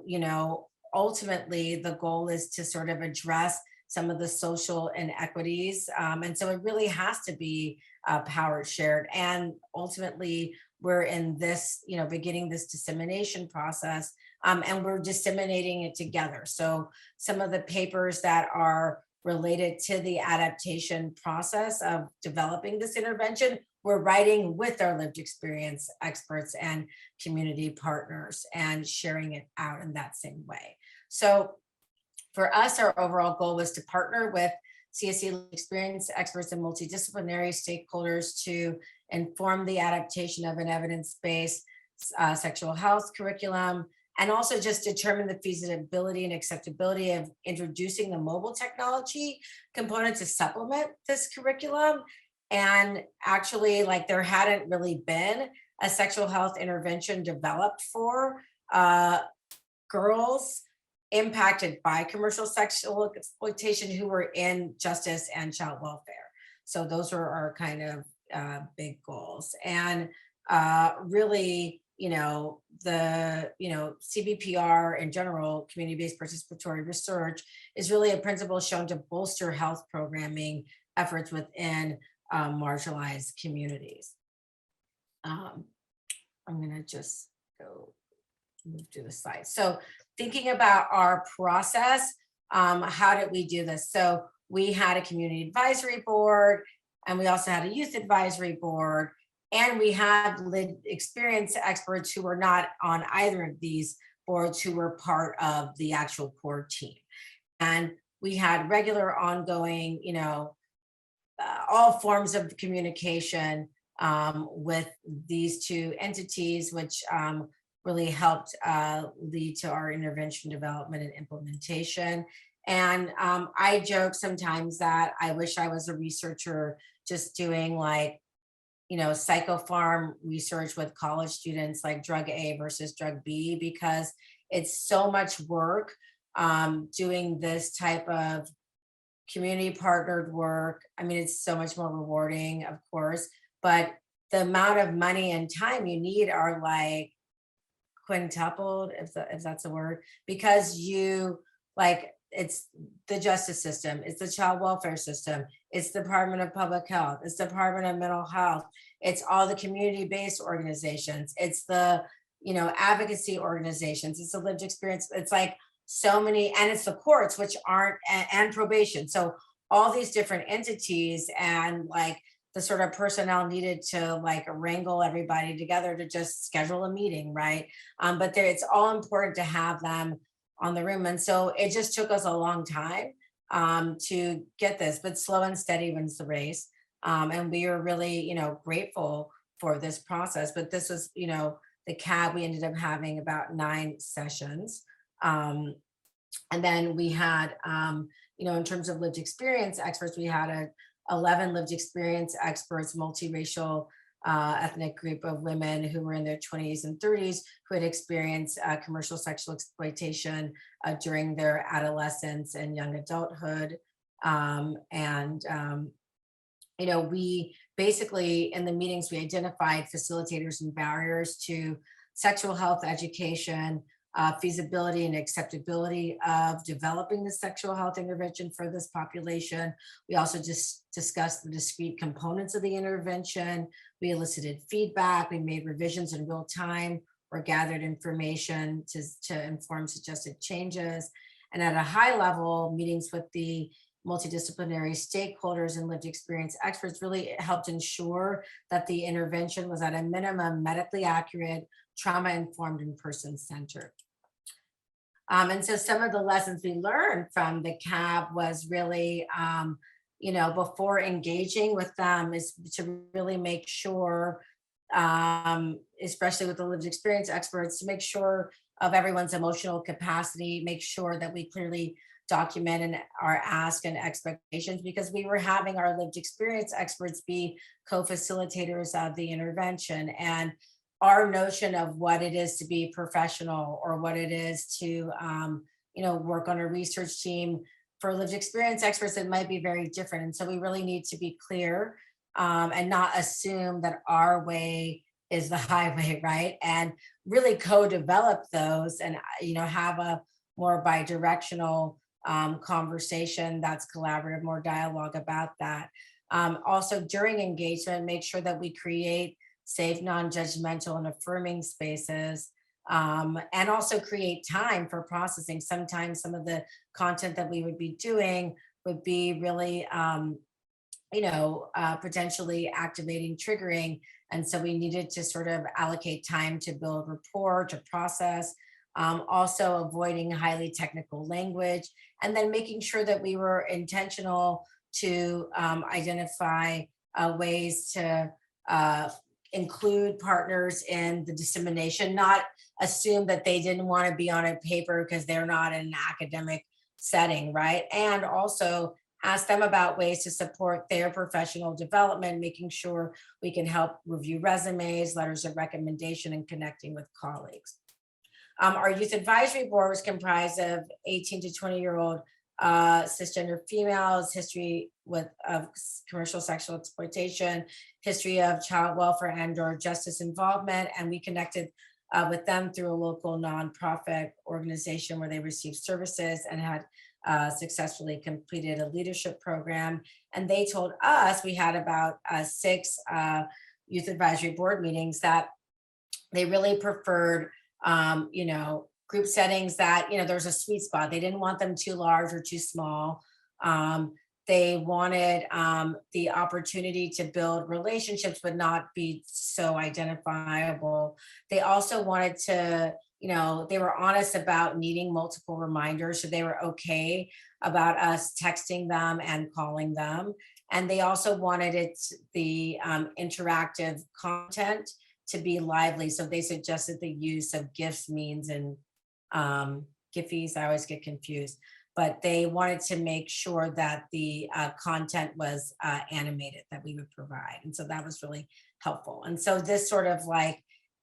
ultimately the goal is to sort of address some of the social inequities. And so it really has to be power shared. And ultimately we're in this, beginning this dissemination process, and we're disseminating it together. So some of the papers that are related to the adaptation process of developing this intervention, we're writing with our lived experience experts and community partners and sharing it out in that same way. So for us, our overall goal was to partner with CSC lived experience experts and multidisciplinary stakeholders to inform the adaptation of an evidence-based sexual health curriculum, and also just determine the feasibility and acceptability of introducing the mobile technology component to supplement this curriculum. And actually, there hadn't really been a sexual health intervention developed for girls impacted by commercial sexual exploitation who were in justice and child welfare. So those are our kind of big goals. And really, the CBPR in general, community-based participatory research, is really a principle shown to bolster health programming efforts within marginalized communities. I'm gonna just move to the slide. So thinking about our process, how did we do this? So we had a community advisory board. And we also had a youth advisory board. And we had lived experience experts who were not on either of these boards who were part of the actual core team. And we had regular ongoing, all forms of communication with these two entities, which really helped lead to our intervention development and implementation. And I joke sometimes that I wish I was a researcher just doing like, psychopharm research with college students, like drug A versus drug B, because it's so much work doing this type of community partnered work. I mean, it's so much more rewarding, of course, but the amount of money and time you need are like quintupled, if that's a word, because it's the justice system, it's the child welfare system, it's the Department of Public Health, it's the Department of Mental Health, it's all the community-based organizations, it's the advocacy organizations, it's the lived experience, it's like so many, and it's the courts, which aren't, and probation. So all these different entities and like the sort of personnel needed to like wrangle everybody together to just schedule a meeting, right? But it's all important to have them on the room. And so it just took us a long time to get this, but slow and steady wins the race. And we are really, grateful for this process. But this was, the CAB, we ended up having about 9 sessions. And then we had, in terms of lived experience experts, we had 11 lived experience experts, multiracial ethnic group of women who were in their 20s and 30s who had experienced commercial sexual exploitation during their adolescence and young adulthood. We basically, in the meetings, we identified facilitators and barriers to sexual health education, feasibility and acceptability of developing the sexual health intervention for this population. We also just discussed the discrete components of the intervention. We elicited feedback, we made revisions in real time or gathered information to inform suggested changes. And at a high level, meetings with the multidisciplinary stakeholders and lived experience experts really helped ensure that the intervention was at a minimum medically accurate, trauma-informed, and person-centered. And so some of the lessons we learned from the CAB was really, before engaging with them, is to really make sure, especially with the lived experience experts, to make sure of everyone's emotional capacity, make sure that we clearly document and our ask and expectations, because we were having our lived experience experts be co-facilitators of the intervention. And our notion of what it is to be professional or what it is to work on a research team for lived experience experts, it might be very different. And so we really need to be clear and not assume that our way is the highway, right? And really co-develop those and have a more bi-directional conversation that's collaborative, more dialogue about that. Also during engagement, make sure that we create safe, non-judgmental and affirming spaces, and also create time for processing. Sometimes some of the content that we would be doing would be really, potentially activating, triggering. And so we needed to sort of allocate time to build rapport, to process, also avoiding highly technical language, and then making sure that we were intentional to identify ways to include partners in the dissemination, not assume that they didn't want to be on a paper because they're not in an academic setting, right? And also ask them about ways to support their professional development, making sure we can help review resumes, letters of recommendation, and connecting with colleagues. Our youth advisory board was comprised of 18 to 20-year-old cisgender females, history of commercial sexual exploitation, history of child welfare and or justice involvement. And we connected with them through a local nonprofit organization where they received services and had successfully completed a leadership program. And they told us, we had about 6 youth advisory board meetings, that they really preferred group settings that, there's a sweet spot. They didn't want them too large or too small. They wanted the opportunity to build relationships, but not be so identifiable. They also wanted to, they were honest about needing multiple reminders. So they were okay about us texting them and calling them. And they also wanted the interactive content to be lively. So they suggested the use of GIFs, memes, and Giphies. I always get confused, but they wanted to make sure that the content was animated that we would provide. And so that was really helpful. And so this sort of like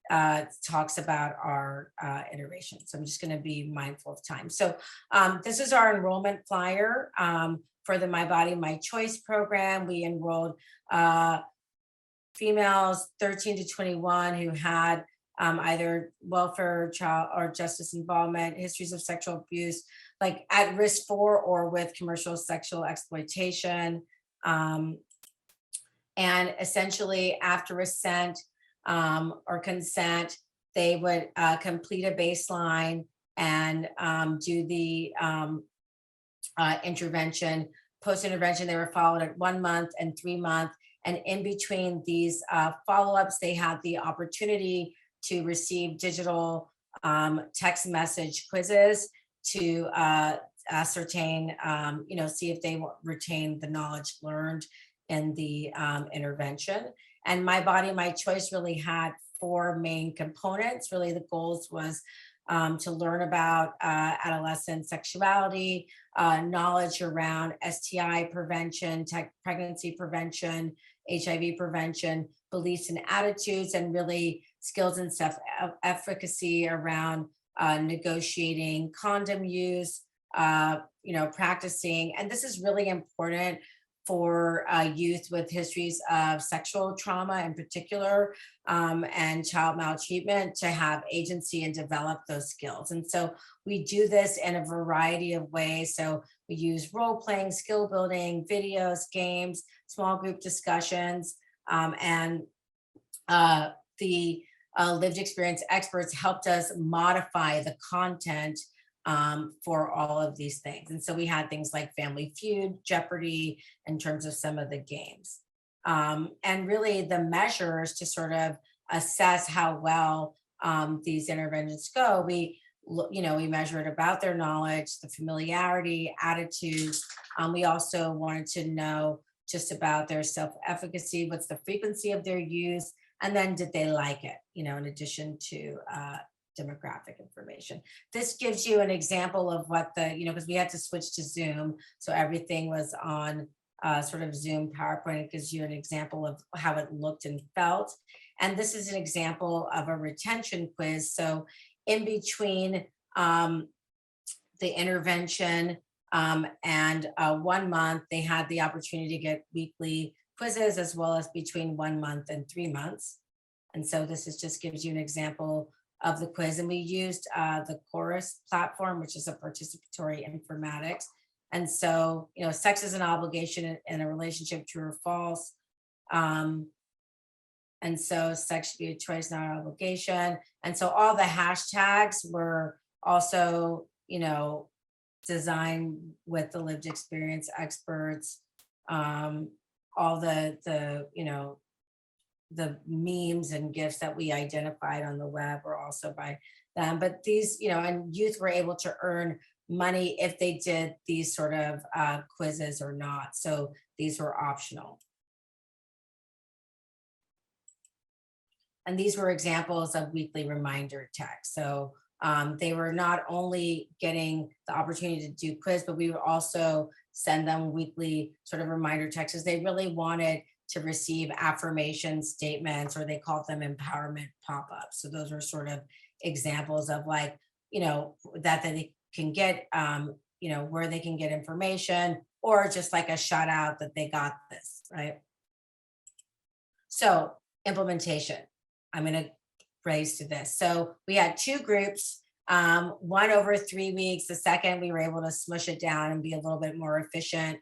talks about our iteration. So I'm just going to be mindful of time. So this is our enrollment flyer for the My Body, My Choice program. We enrolled females 13 to 21 who had either welfare, child, or justice involvement, histories of sexual abuse, like at risk for or with commercial sexual exploitation. And essentially, after assent or consent, they would complete a baseline and do the intervention. Post-intervention, they were followed at 1 month and 3 months. And in between these follow-ups, they had the opportunity to receive digital text message quizzes to ascertain, see if they retain the knowledge learned in the intervention. And My Body, My Choice really had 4 main components. Really, the goals was to learn about adolescent sexuality, knowledge around STI prevention, pregnancy prevention, HIV prevention, beliefs and attitudes, and really skills and self-efficacy around negotiating condom use, practicing. And this is really important for youth with histories of sexual trauma in particular, and child maltreatment, to have agency and develop those skills. And so we do this in a variety of ways. So we use role playing, skill building, videos, games, small group discussions, and the lived experience experts helped us modify the content for all of these things. And so we had things like Family Feud, Jeopardy, in terms of some of the games. And really the measures to sort of assess how well these interventions go, we measured about their knowledge, the familiarity, attitudes. We also wanted to know just about their self-efficacy, what's the frequency of their use, and then did they like it, in addition to demographic information. This gives you an example of what because we had to switch to Zoom. So everything was on sort of Zoom PowerPoint. It gives you an example of how it looked and felt. And this is an example of a retention quiz. So in between the intervention and 1 month, they had the opportunity to get weekly quizzes, as well as between 1 month and 3 months. And so this just gives you an example of the quiz. And we used the Chorus platform, which is a participatory informatics. And so, sex is an obligation in a relationship, true or false. And so sex should be a choice, not an obligation. And so all the hashtags were also, designed with the lived experience experts. All the memes and GIFs that we identified on the web were also by them. But these, and youth were able to earn money if they did these sort of quizzes or not. So these were optional. And these were examples of weekly reminder text. So they were not only getting the opportunity to do quiz, but we would also send them weekly sort of reminder texts. They really wanted to receive affirmation statements, or they called them empowerment pop-ups. So those were sort of examples of that they can get, where they can get information, or just like a shout out that they got this, right? So implementation, I'm going to raise to this. So we had 2 groups, one over 3 weeks. The second, we were able to smush it down and be a little bit more efficient.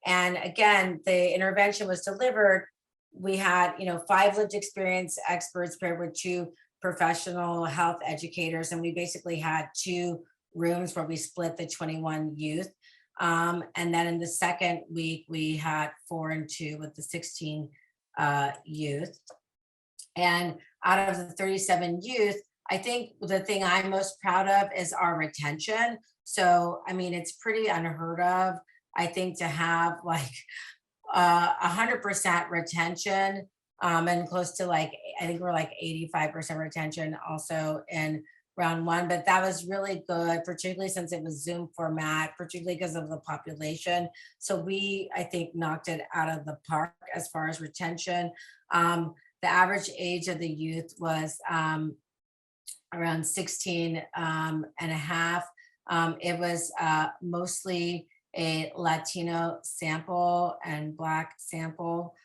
And again, the intervention was delivered. We had, 5 lived experience experts paired with 2 professional health educators. And we basically had 2 rooms where we split the 21 youth. And then in the second week, we had 4 and 2 with the 16 youth. And out of the 37 youth, I think the thing I'm most proud of is our retention. So, I mean, it's pretty unheard of, I think, to have like 100% retention, and close to like, I think we're like 85% retention also in round one. But that was really good, particularly since it was Zoom format, particularly because of the population. So we, I think, knocked it out of the park as far as retention. The average age of the youth was around 16 and a half. It was mostly a Latino sample and Black sample,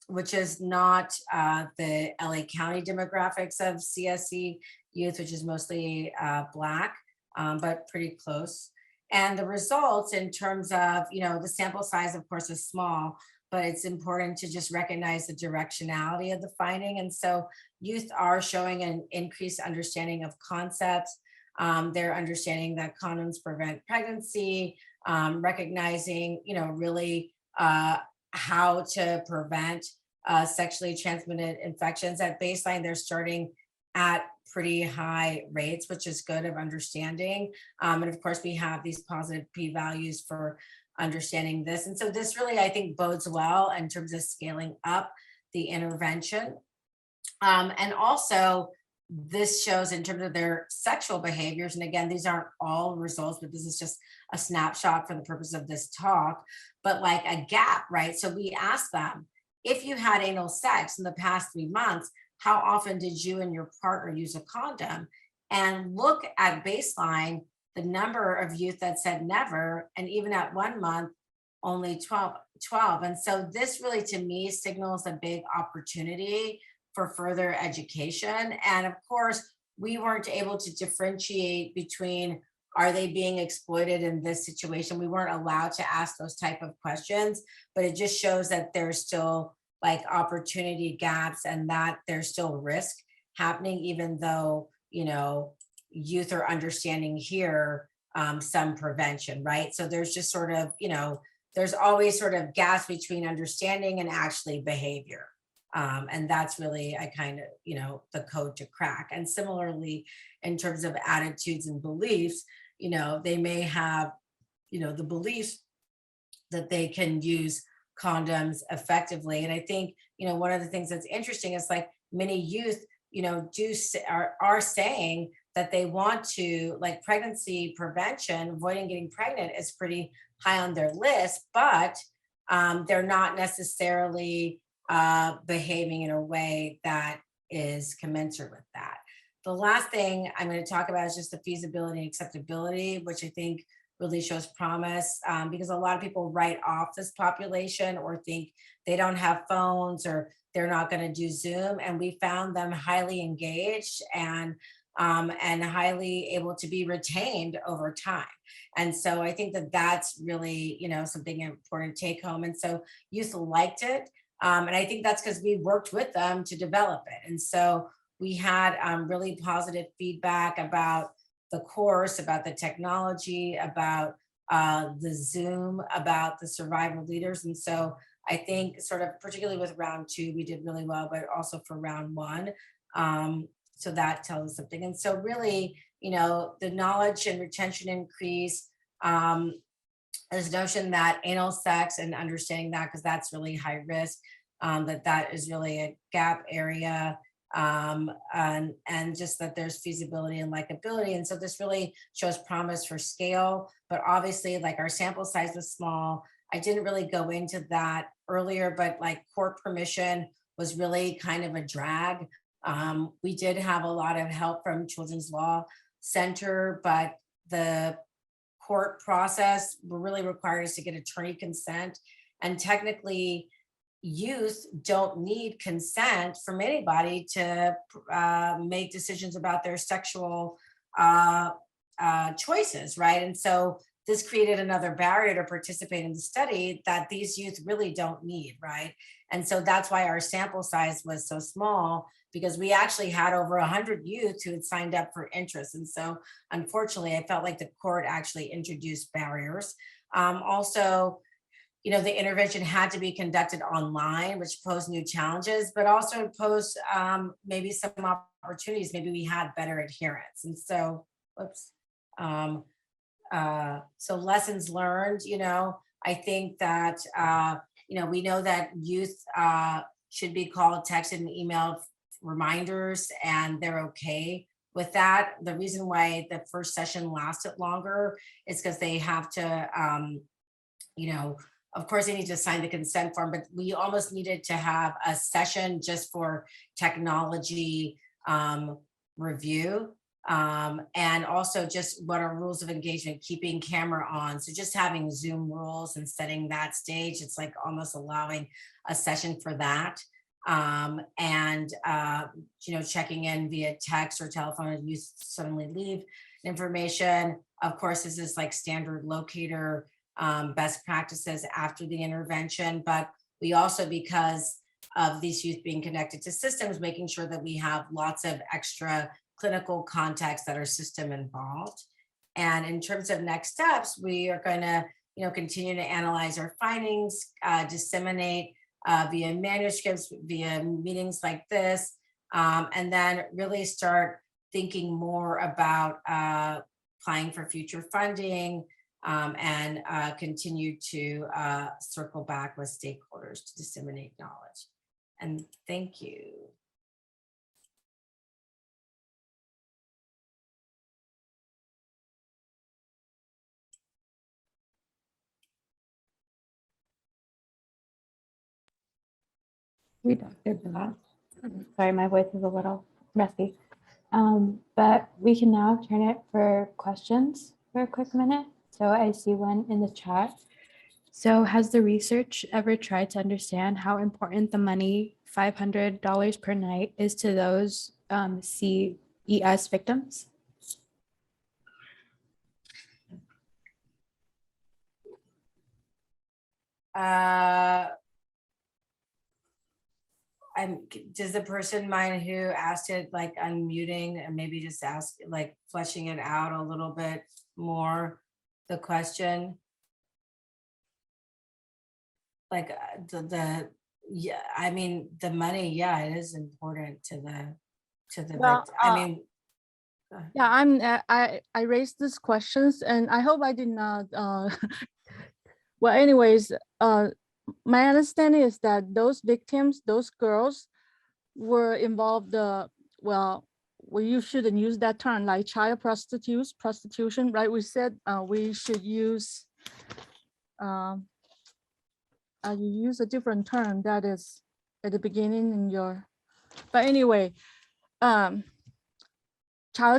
which is not the LA County demographics of CSE youth, which is mostly Black, but pretty close. And the results in terms of, the sample size, of course, is small, but it's important to just recognize the directionality of the finding. And so youth are showing an increased understanding of concepts. They're understanding that condoms prevent pregnancy, recognizing, really how to prevent sexually transmitted infections. At baseline, they're starting at pretty high rates, which is good of understanding. And of course, we have these positive p-values for understanding this. And so this really, I think, bodes well in terms of scaling up the intervention. And also, this shows in terms of their sexual behaviors. And again, these aren't all results, but this is just a snapshot for the purpose of this talk, but like a gap, right? So we asked them, if you had anal sex in the past 3 months, how often did you and your partner use a condom? And look at baseline, the number of youth that said never, and even at 1 month, only 12. And so this really, to me, signals a big opportunity for further education. And of course, we weren't able to differentiate between, are they being exploited in this situation? We weren't allowed to ask those type of questions, but it just shows that there's still like opportunity gaps and that there's still risk happening, even though, youth are understanding here some prevention, right? So there's just sort of, there's always sort of gaps between understanding and actually behavior. And that's really a kind of, the code to crack. And similarly, in terms of attitudes and beliefs, they may have, the belief that they can use condoms effectively. And I think, one of the things that's interesting is like many youth, are saying that they want to, like, pregnancy prevention, avoiding getting pregnant is pretty high on their list, but they're not necessarily behaving in a way that is commensurate with that. The last thing I'm going to talk about is just the feasibility and acceptability, which I think really shows promise, because a lot of people write off this population or think they don't have phones or they're not going to do Zoom. And we found them highly engaged and highly able to be retained over time. And so I think that that's really, something important to take home. And so youth liked it. And I think that's because we worked with them to develop it. And so we had really positive feedback about the course, about the technology, about the Zoom, about the survival leaders. And so I think sort of particularly with round 2, we did really well, but also for round 1. So that tells us something. And so really, the knowledge and retention increase, this notion that anal sex and understanding that, because that's really high risk, that is really a gap area, and just that there's feasibility and likability. And so this really shows promise for scale, but obviously like our sample size was small. I didn't really go into that earlier, but like court permission was really kind of a drag. We did have a lot of help from Children's Law Center, but the court process really required us to get attorney consent. And technically, youth don't need consent from anybody to make decisions about their sexual choices, right? And so this created another barrier to participate in the study that these youth really don't need, right? And so that's why our sample size was so small, because we actually had over 100 youth who had signed up for interest. And so unfortunately, I felt like the court actually introduced barriers. Also, the intervention had to be conducted online, which posed new challenges, but also posed maybe some opportunities. Maybe we had better adherence. And so, whoops. So lessons learned, I think that, we know that youth should be called, texted, and emailed reminders, and they're okay with that. The reason why the first session lasted longer is because they have to, of course they need to sign the consent form, but we almost needed to have a session just for technology review. And also just what are rules of engagement, keeping camera on. So just having Zoom rules and setting that stage, it's like almost allowing a session for that. And checking in via text or telephone if you suddenly leave information. Of course, this is like standard locator best practices after the intervention, but we also, because of these youth being connected to systems, making sure that we have lots of extra clinical context that are system involved. And in terms of next steps, we are going to, continue to analyze our findings, disseminate via manuscripts, via meetings like this, and then really start thinking more about applying for future funding, and continue to circle back with stakeholders to disseminate knowledge. And thank you. Dr. Blah. Sorry, my voice is a little rusty. But we can now turn it for questions for a quick minute. So I see one in the chat. So has the research ever tried to understand how important the money, $500 per night, is to those CES victims? Does the person mind who asked it like unmuting and maybe just ask, like fleshing it out a little bit more, the question? Like yeah, I mean, the money, yeah, it is important to the Well, victim. I mean, yeah, I raised these questions, and I hope I did not. Well, anyways, my understanding is that those victims, those girls, were involved. Well, you shouldn't use that term, like child prostitution, right? We said we should use. You use a different term that is at the beginning in your. But anyway, child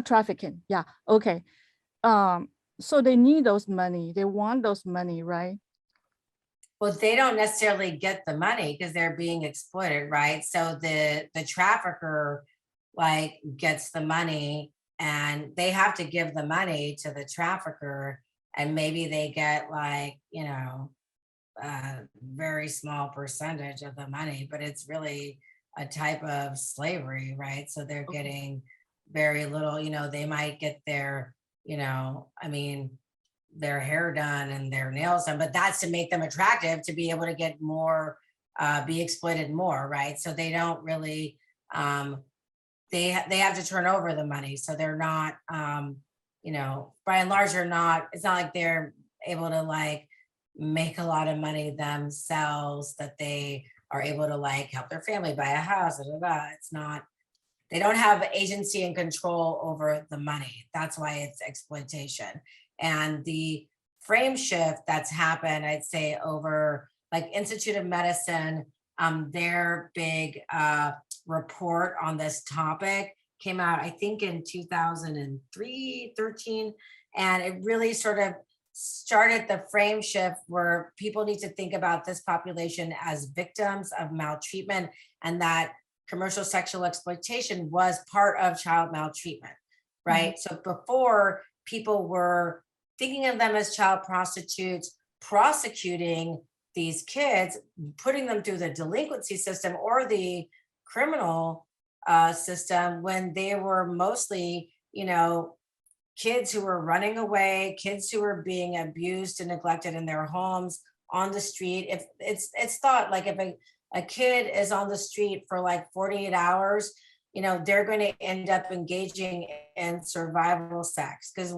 trafficking. Yeah. Okay. So they need those money. They want those money, right? well, they don't necessarily get the money because they're being exploited, right? So the trafficker like gets the money, and they have to give the money to the trafficker, and maybe they get like, a very small percentage of the money, but it's really a type of slavery, right? So they're getting very little, they might get their, their hair done and their nails done, but that's to make them attractive, to be able to get more, be exploited more, right? So they don't really, they have to turn over the money. So they're not, by and large, they're not, it's not like they're able to like make a lot of money themselves, that they are able to like help their family buy a house. It's not, they don't have agency and control over the money. That's why it's exploitation. And the frame shift that's happened, I'd say, over like Institute of Medicine, their big report on this topic came out, I think in 2003, 13. And it really sort of started the frame shift where people need to think about this population as victims of maltreatment, and that commercial sexual exploitation was part of child maltreatment, right? So before, people were thinking of them as child prostitutes, prosecuting these kids, putting them through the delinquency system or the criminal system when they were mostly, kids who were running away, kids who were being abused and neglected in their homes, on the street. If it's thought like if a kid is on the street for like 48 hours, they're going to end up engaging in survival sex because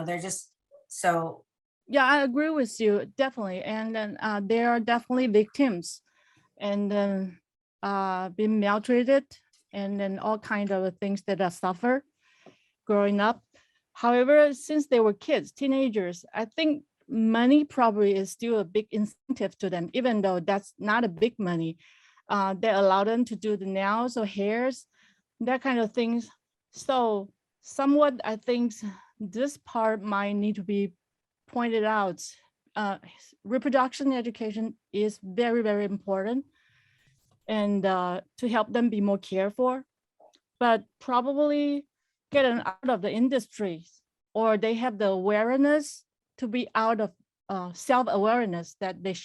they're just so. Yeah, I agree with you, definitely. And then they are definitely victims, and then being maltreated, and then all kind of things that are suffer growing up. However, since they were kids, teenagers, I think money probably is still a big incentive to them, even though that's not a big money. They allow them to do the nails or hairs, that kind of things. So somewhat, I think this part might need to be pointed out. Reproduction education is very, very important, and to help them be more careful, but probably get them out of the industry, or they have the awareness to be out of self-awareness that they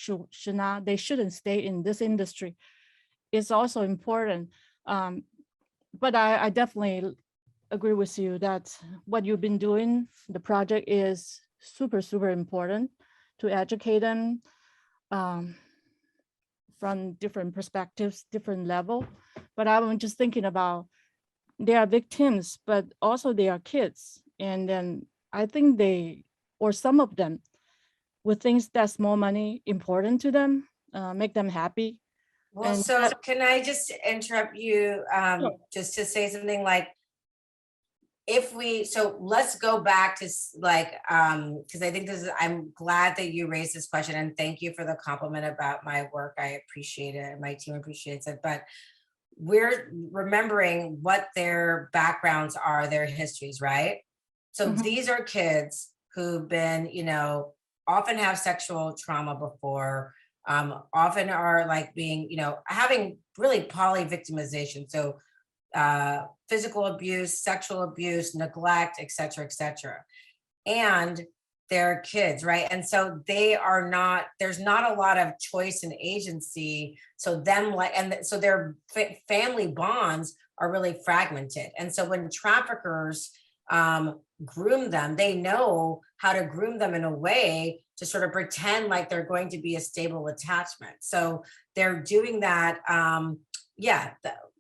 they shouldn't stay in this industry. It's also important. But I definitely agree with you that what you've been doing, the project is super, super important to educate them from different perspectives, different level. But I'm just thinking about, they are victims, but also they are kids. And then I think or some of them would think that small money important to them, make them happy. Well, And so can I just interrupt you Sure. just to say something like, so let's go back to because I think I'm glad that you raised this question, and thank you for the compliment about my work. I appreciate it. My team appreciates it, but we're remembering what their backgrounds are, their histories, right? So these are kids who've been, often have sexual trauma before, often are like being, having really poly victimization. So physical abuse, sexual abuse, neglect, et cetera, and they're kids, right? And so there's not a lot of choice and agency. So so their family bonds are really fragmented. And so when traffickers groom them, they know how to groom them in a way to sort of pretend like they're going to be a stable attachment. So they're doing that.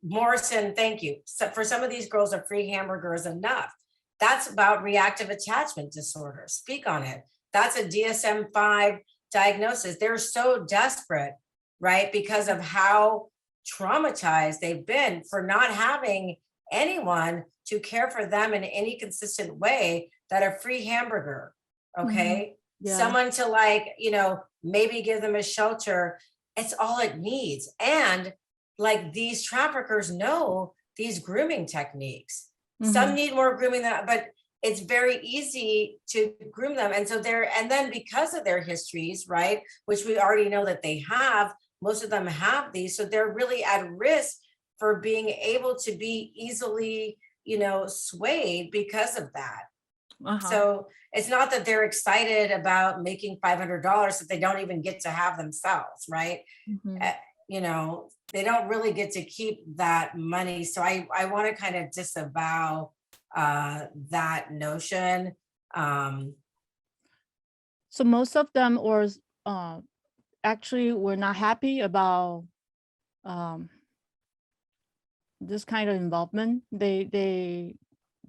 Morrison, thank you. So for some of these girls, a free hamburger is enough. That's about reactive attachment disorder. Speak on it. That's a DSM-5 diagnosis. They're so desperate, right? Because of how traumatized they've been for not having anyone to care for them in any consistent way, that a free hamburger, okay? Yeah. Someone to maybe give them a shelter. It's all it needs. And like these traffickers know these grooming techniques. Some need more grooming but it's very easy to groom them. And so and then because of their histories, right, which we already know that they have, most of them have these, so they're really at risk for being able to be easily, swayed because of that. So it's not that they're excited about making $500 that they don't even get to have themselves, right? They don't really get to keep that money. So I want to kind of disavow that notion. So most of them actually were not happy about this kind of involvement. They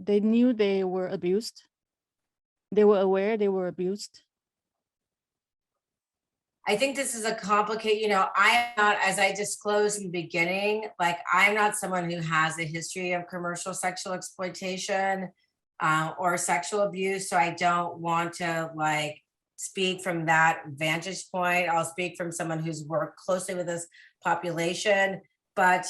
knew they were abused. They were aware they were abused. I think this is a complicated, I am not, as I disclosed in the beginning, like I'm not someone who has a history of commercial sexual exploitation or sexual abuse. So I don't want to speak from that vantage point. I'll speak from someone who's worked closely with this population, but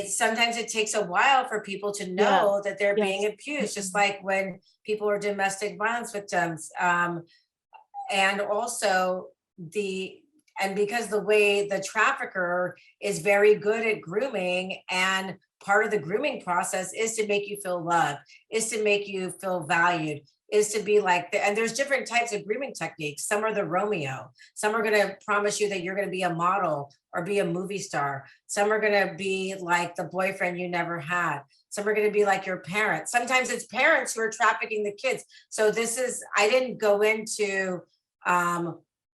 sometimes it takes a while for people to know that they're being abused, just like when people are domestic violence victims. And also because the way the trafficker is very good at grooming, and part of the grooming process is to make you feel loved, is to make you feel valued, is to be like, and there's different types of grooming techniques. Some are the Romeo. Some are going to promise you that you're going to be a model or be a movie star. Some are going to be like the boyfriend you never had. Some are going to be like your parents. Sometimes it's parents who are trafficking the kids. So this is, I didn't go into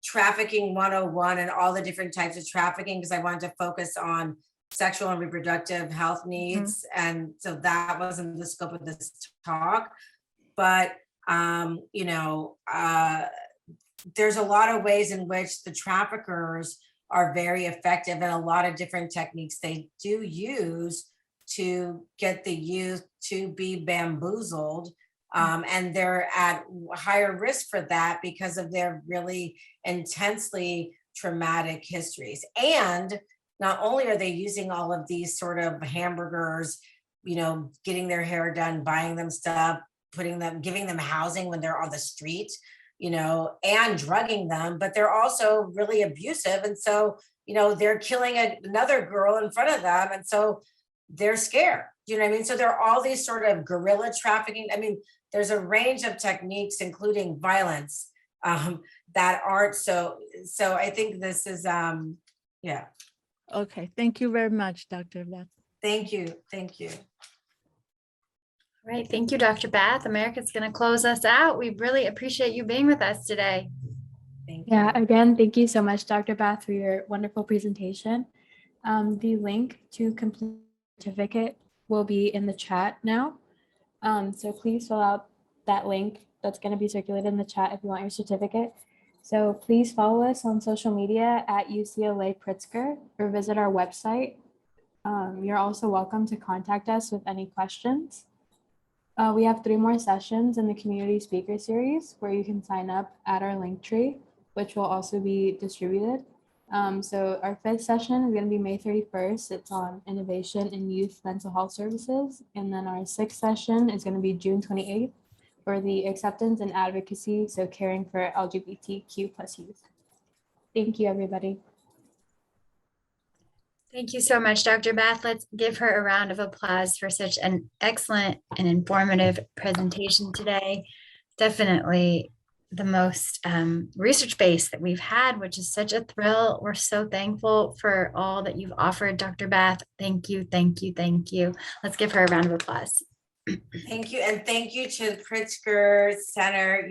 trafficking 101 and all the different types of trafficking because I wanted to focus on sexual and reproductive health needs. And so that wasn't the scope of this talk. But there's a lot of ways in which the traffickers are very effective, and a lot of different techniques they do use to get the youth to be bamboozled. And they're at higher risk for that because of their really intensely traumatic histories. And not only are they using all of these sort of hamburgers, getting their hair done, buying them stuff, giving them housing when they're on the street, and drugging them, but they're also really abusive. And so, they're killing another girl in front of them. And so they're scared, you know what I mean? So there are all these sort of guerrilla trafficking. I mean, there's a range of techniques, including violence, that aren't so I think this is, yeah. Okay, thank you very much, Dr. Beth. Thank you. All right, thank you, Dr. Bath. America's going to close us out. We really appreciate you being with us today. Thank Yeah, you. again, thank you so much, Dr. Bath, for your wonderful presentation. The link to complete the certificate will be in the chat now. So please fill out that link that's going to be circulated in the chat if you want your certificate. So please follow us on social media at UCLA Pritzker or visit our website. You're also welcome to contact us with any questions. We have 3 more sessions in the community speaker series where you can sign up at our link tree, which will also be distributed. So our 5th session is going to be May 31st. It's on innovation in youth mental health services. And then our 6th session is going to be June 28th for the acceptance and advocacy. So caring for LGBTQ+ youth. Thank you, everybody. Thank you so much, Dr. Bath. Let's give her a round of applause for such an excellent and informative presentation today. Definitely the most research-based that we've had, which is such a thrill. We're so thankful for all that you've offered, Dr. Bath. Thank you, thank you, thank you. Let's give her a round of applause. Thank you. And thank you to the Pritzker Center.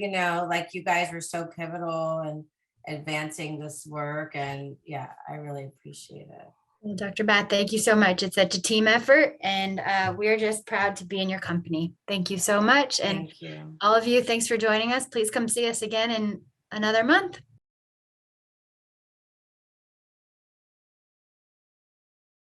Like you guys were so pivotal in advancing this work. And yeah, I really appreciate it. Well, Dr. Bath, thank you so much. It's such a team effort, and we're just proud to be in your company. Thank you so much. And Thank you. all of you, thanks for joining us. Please come see us again in another month.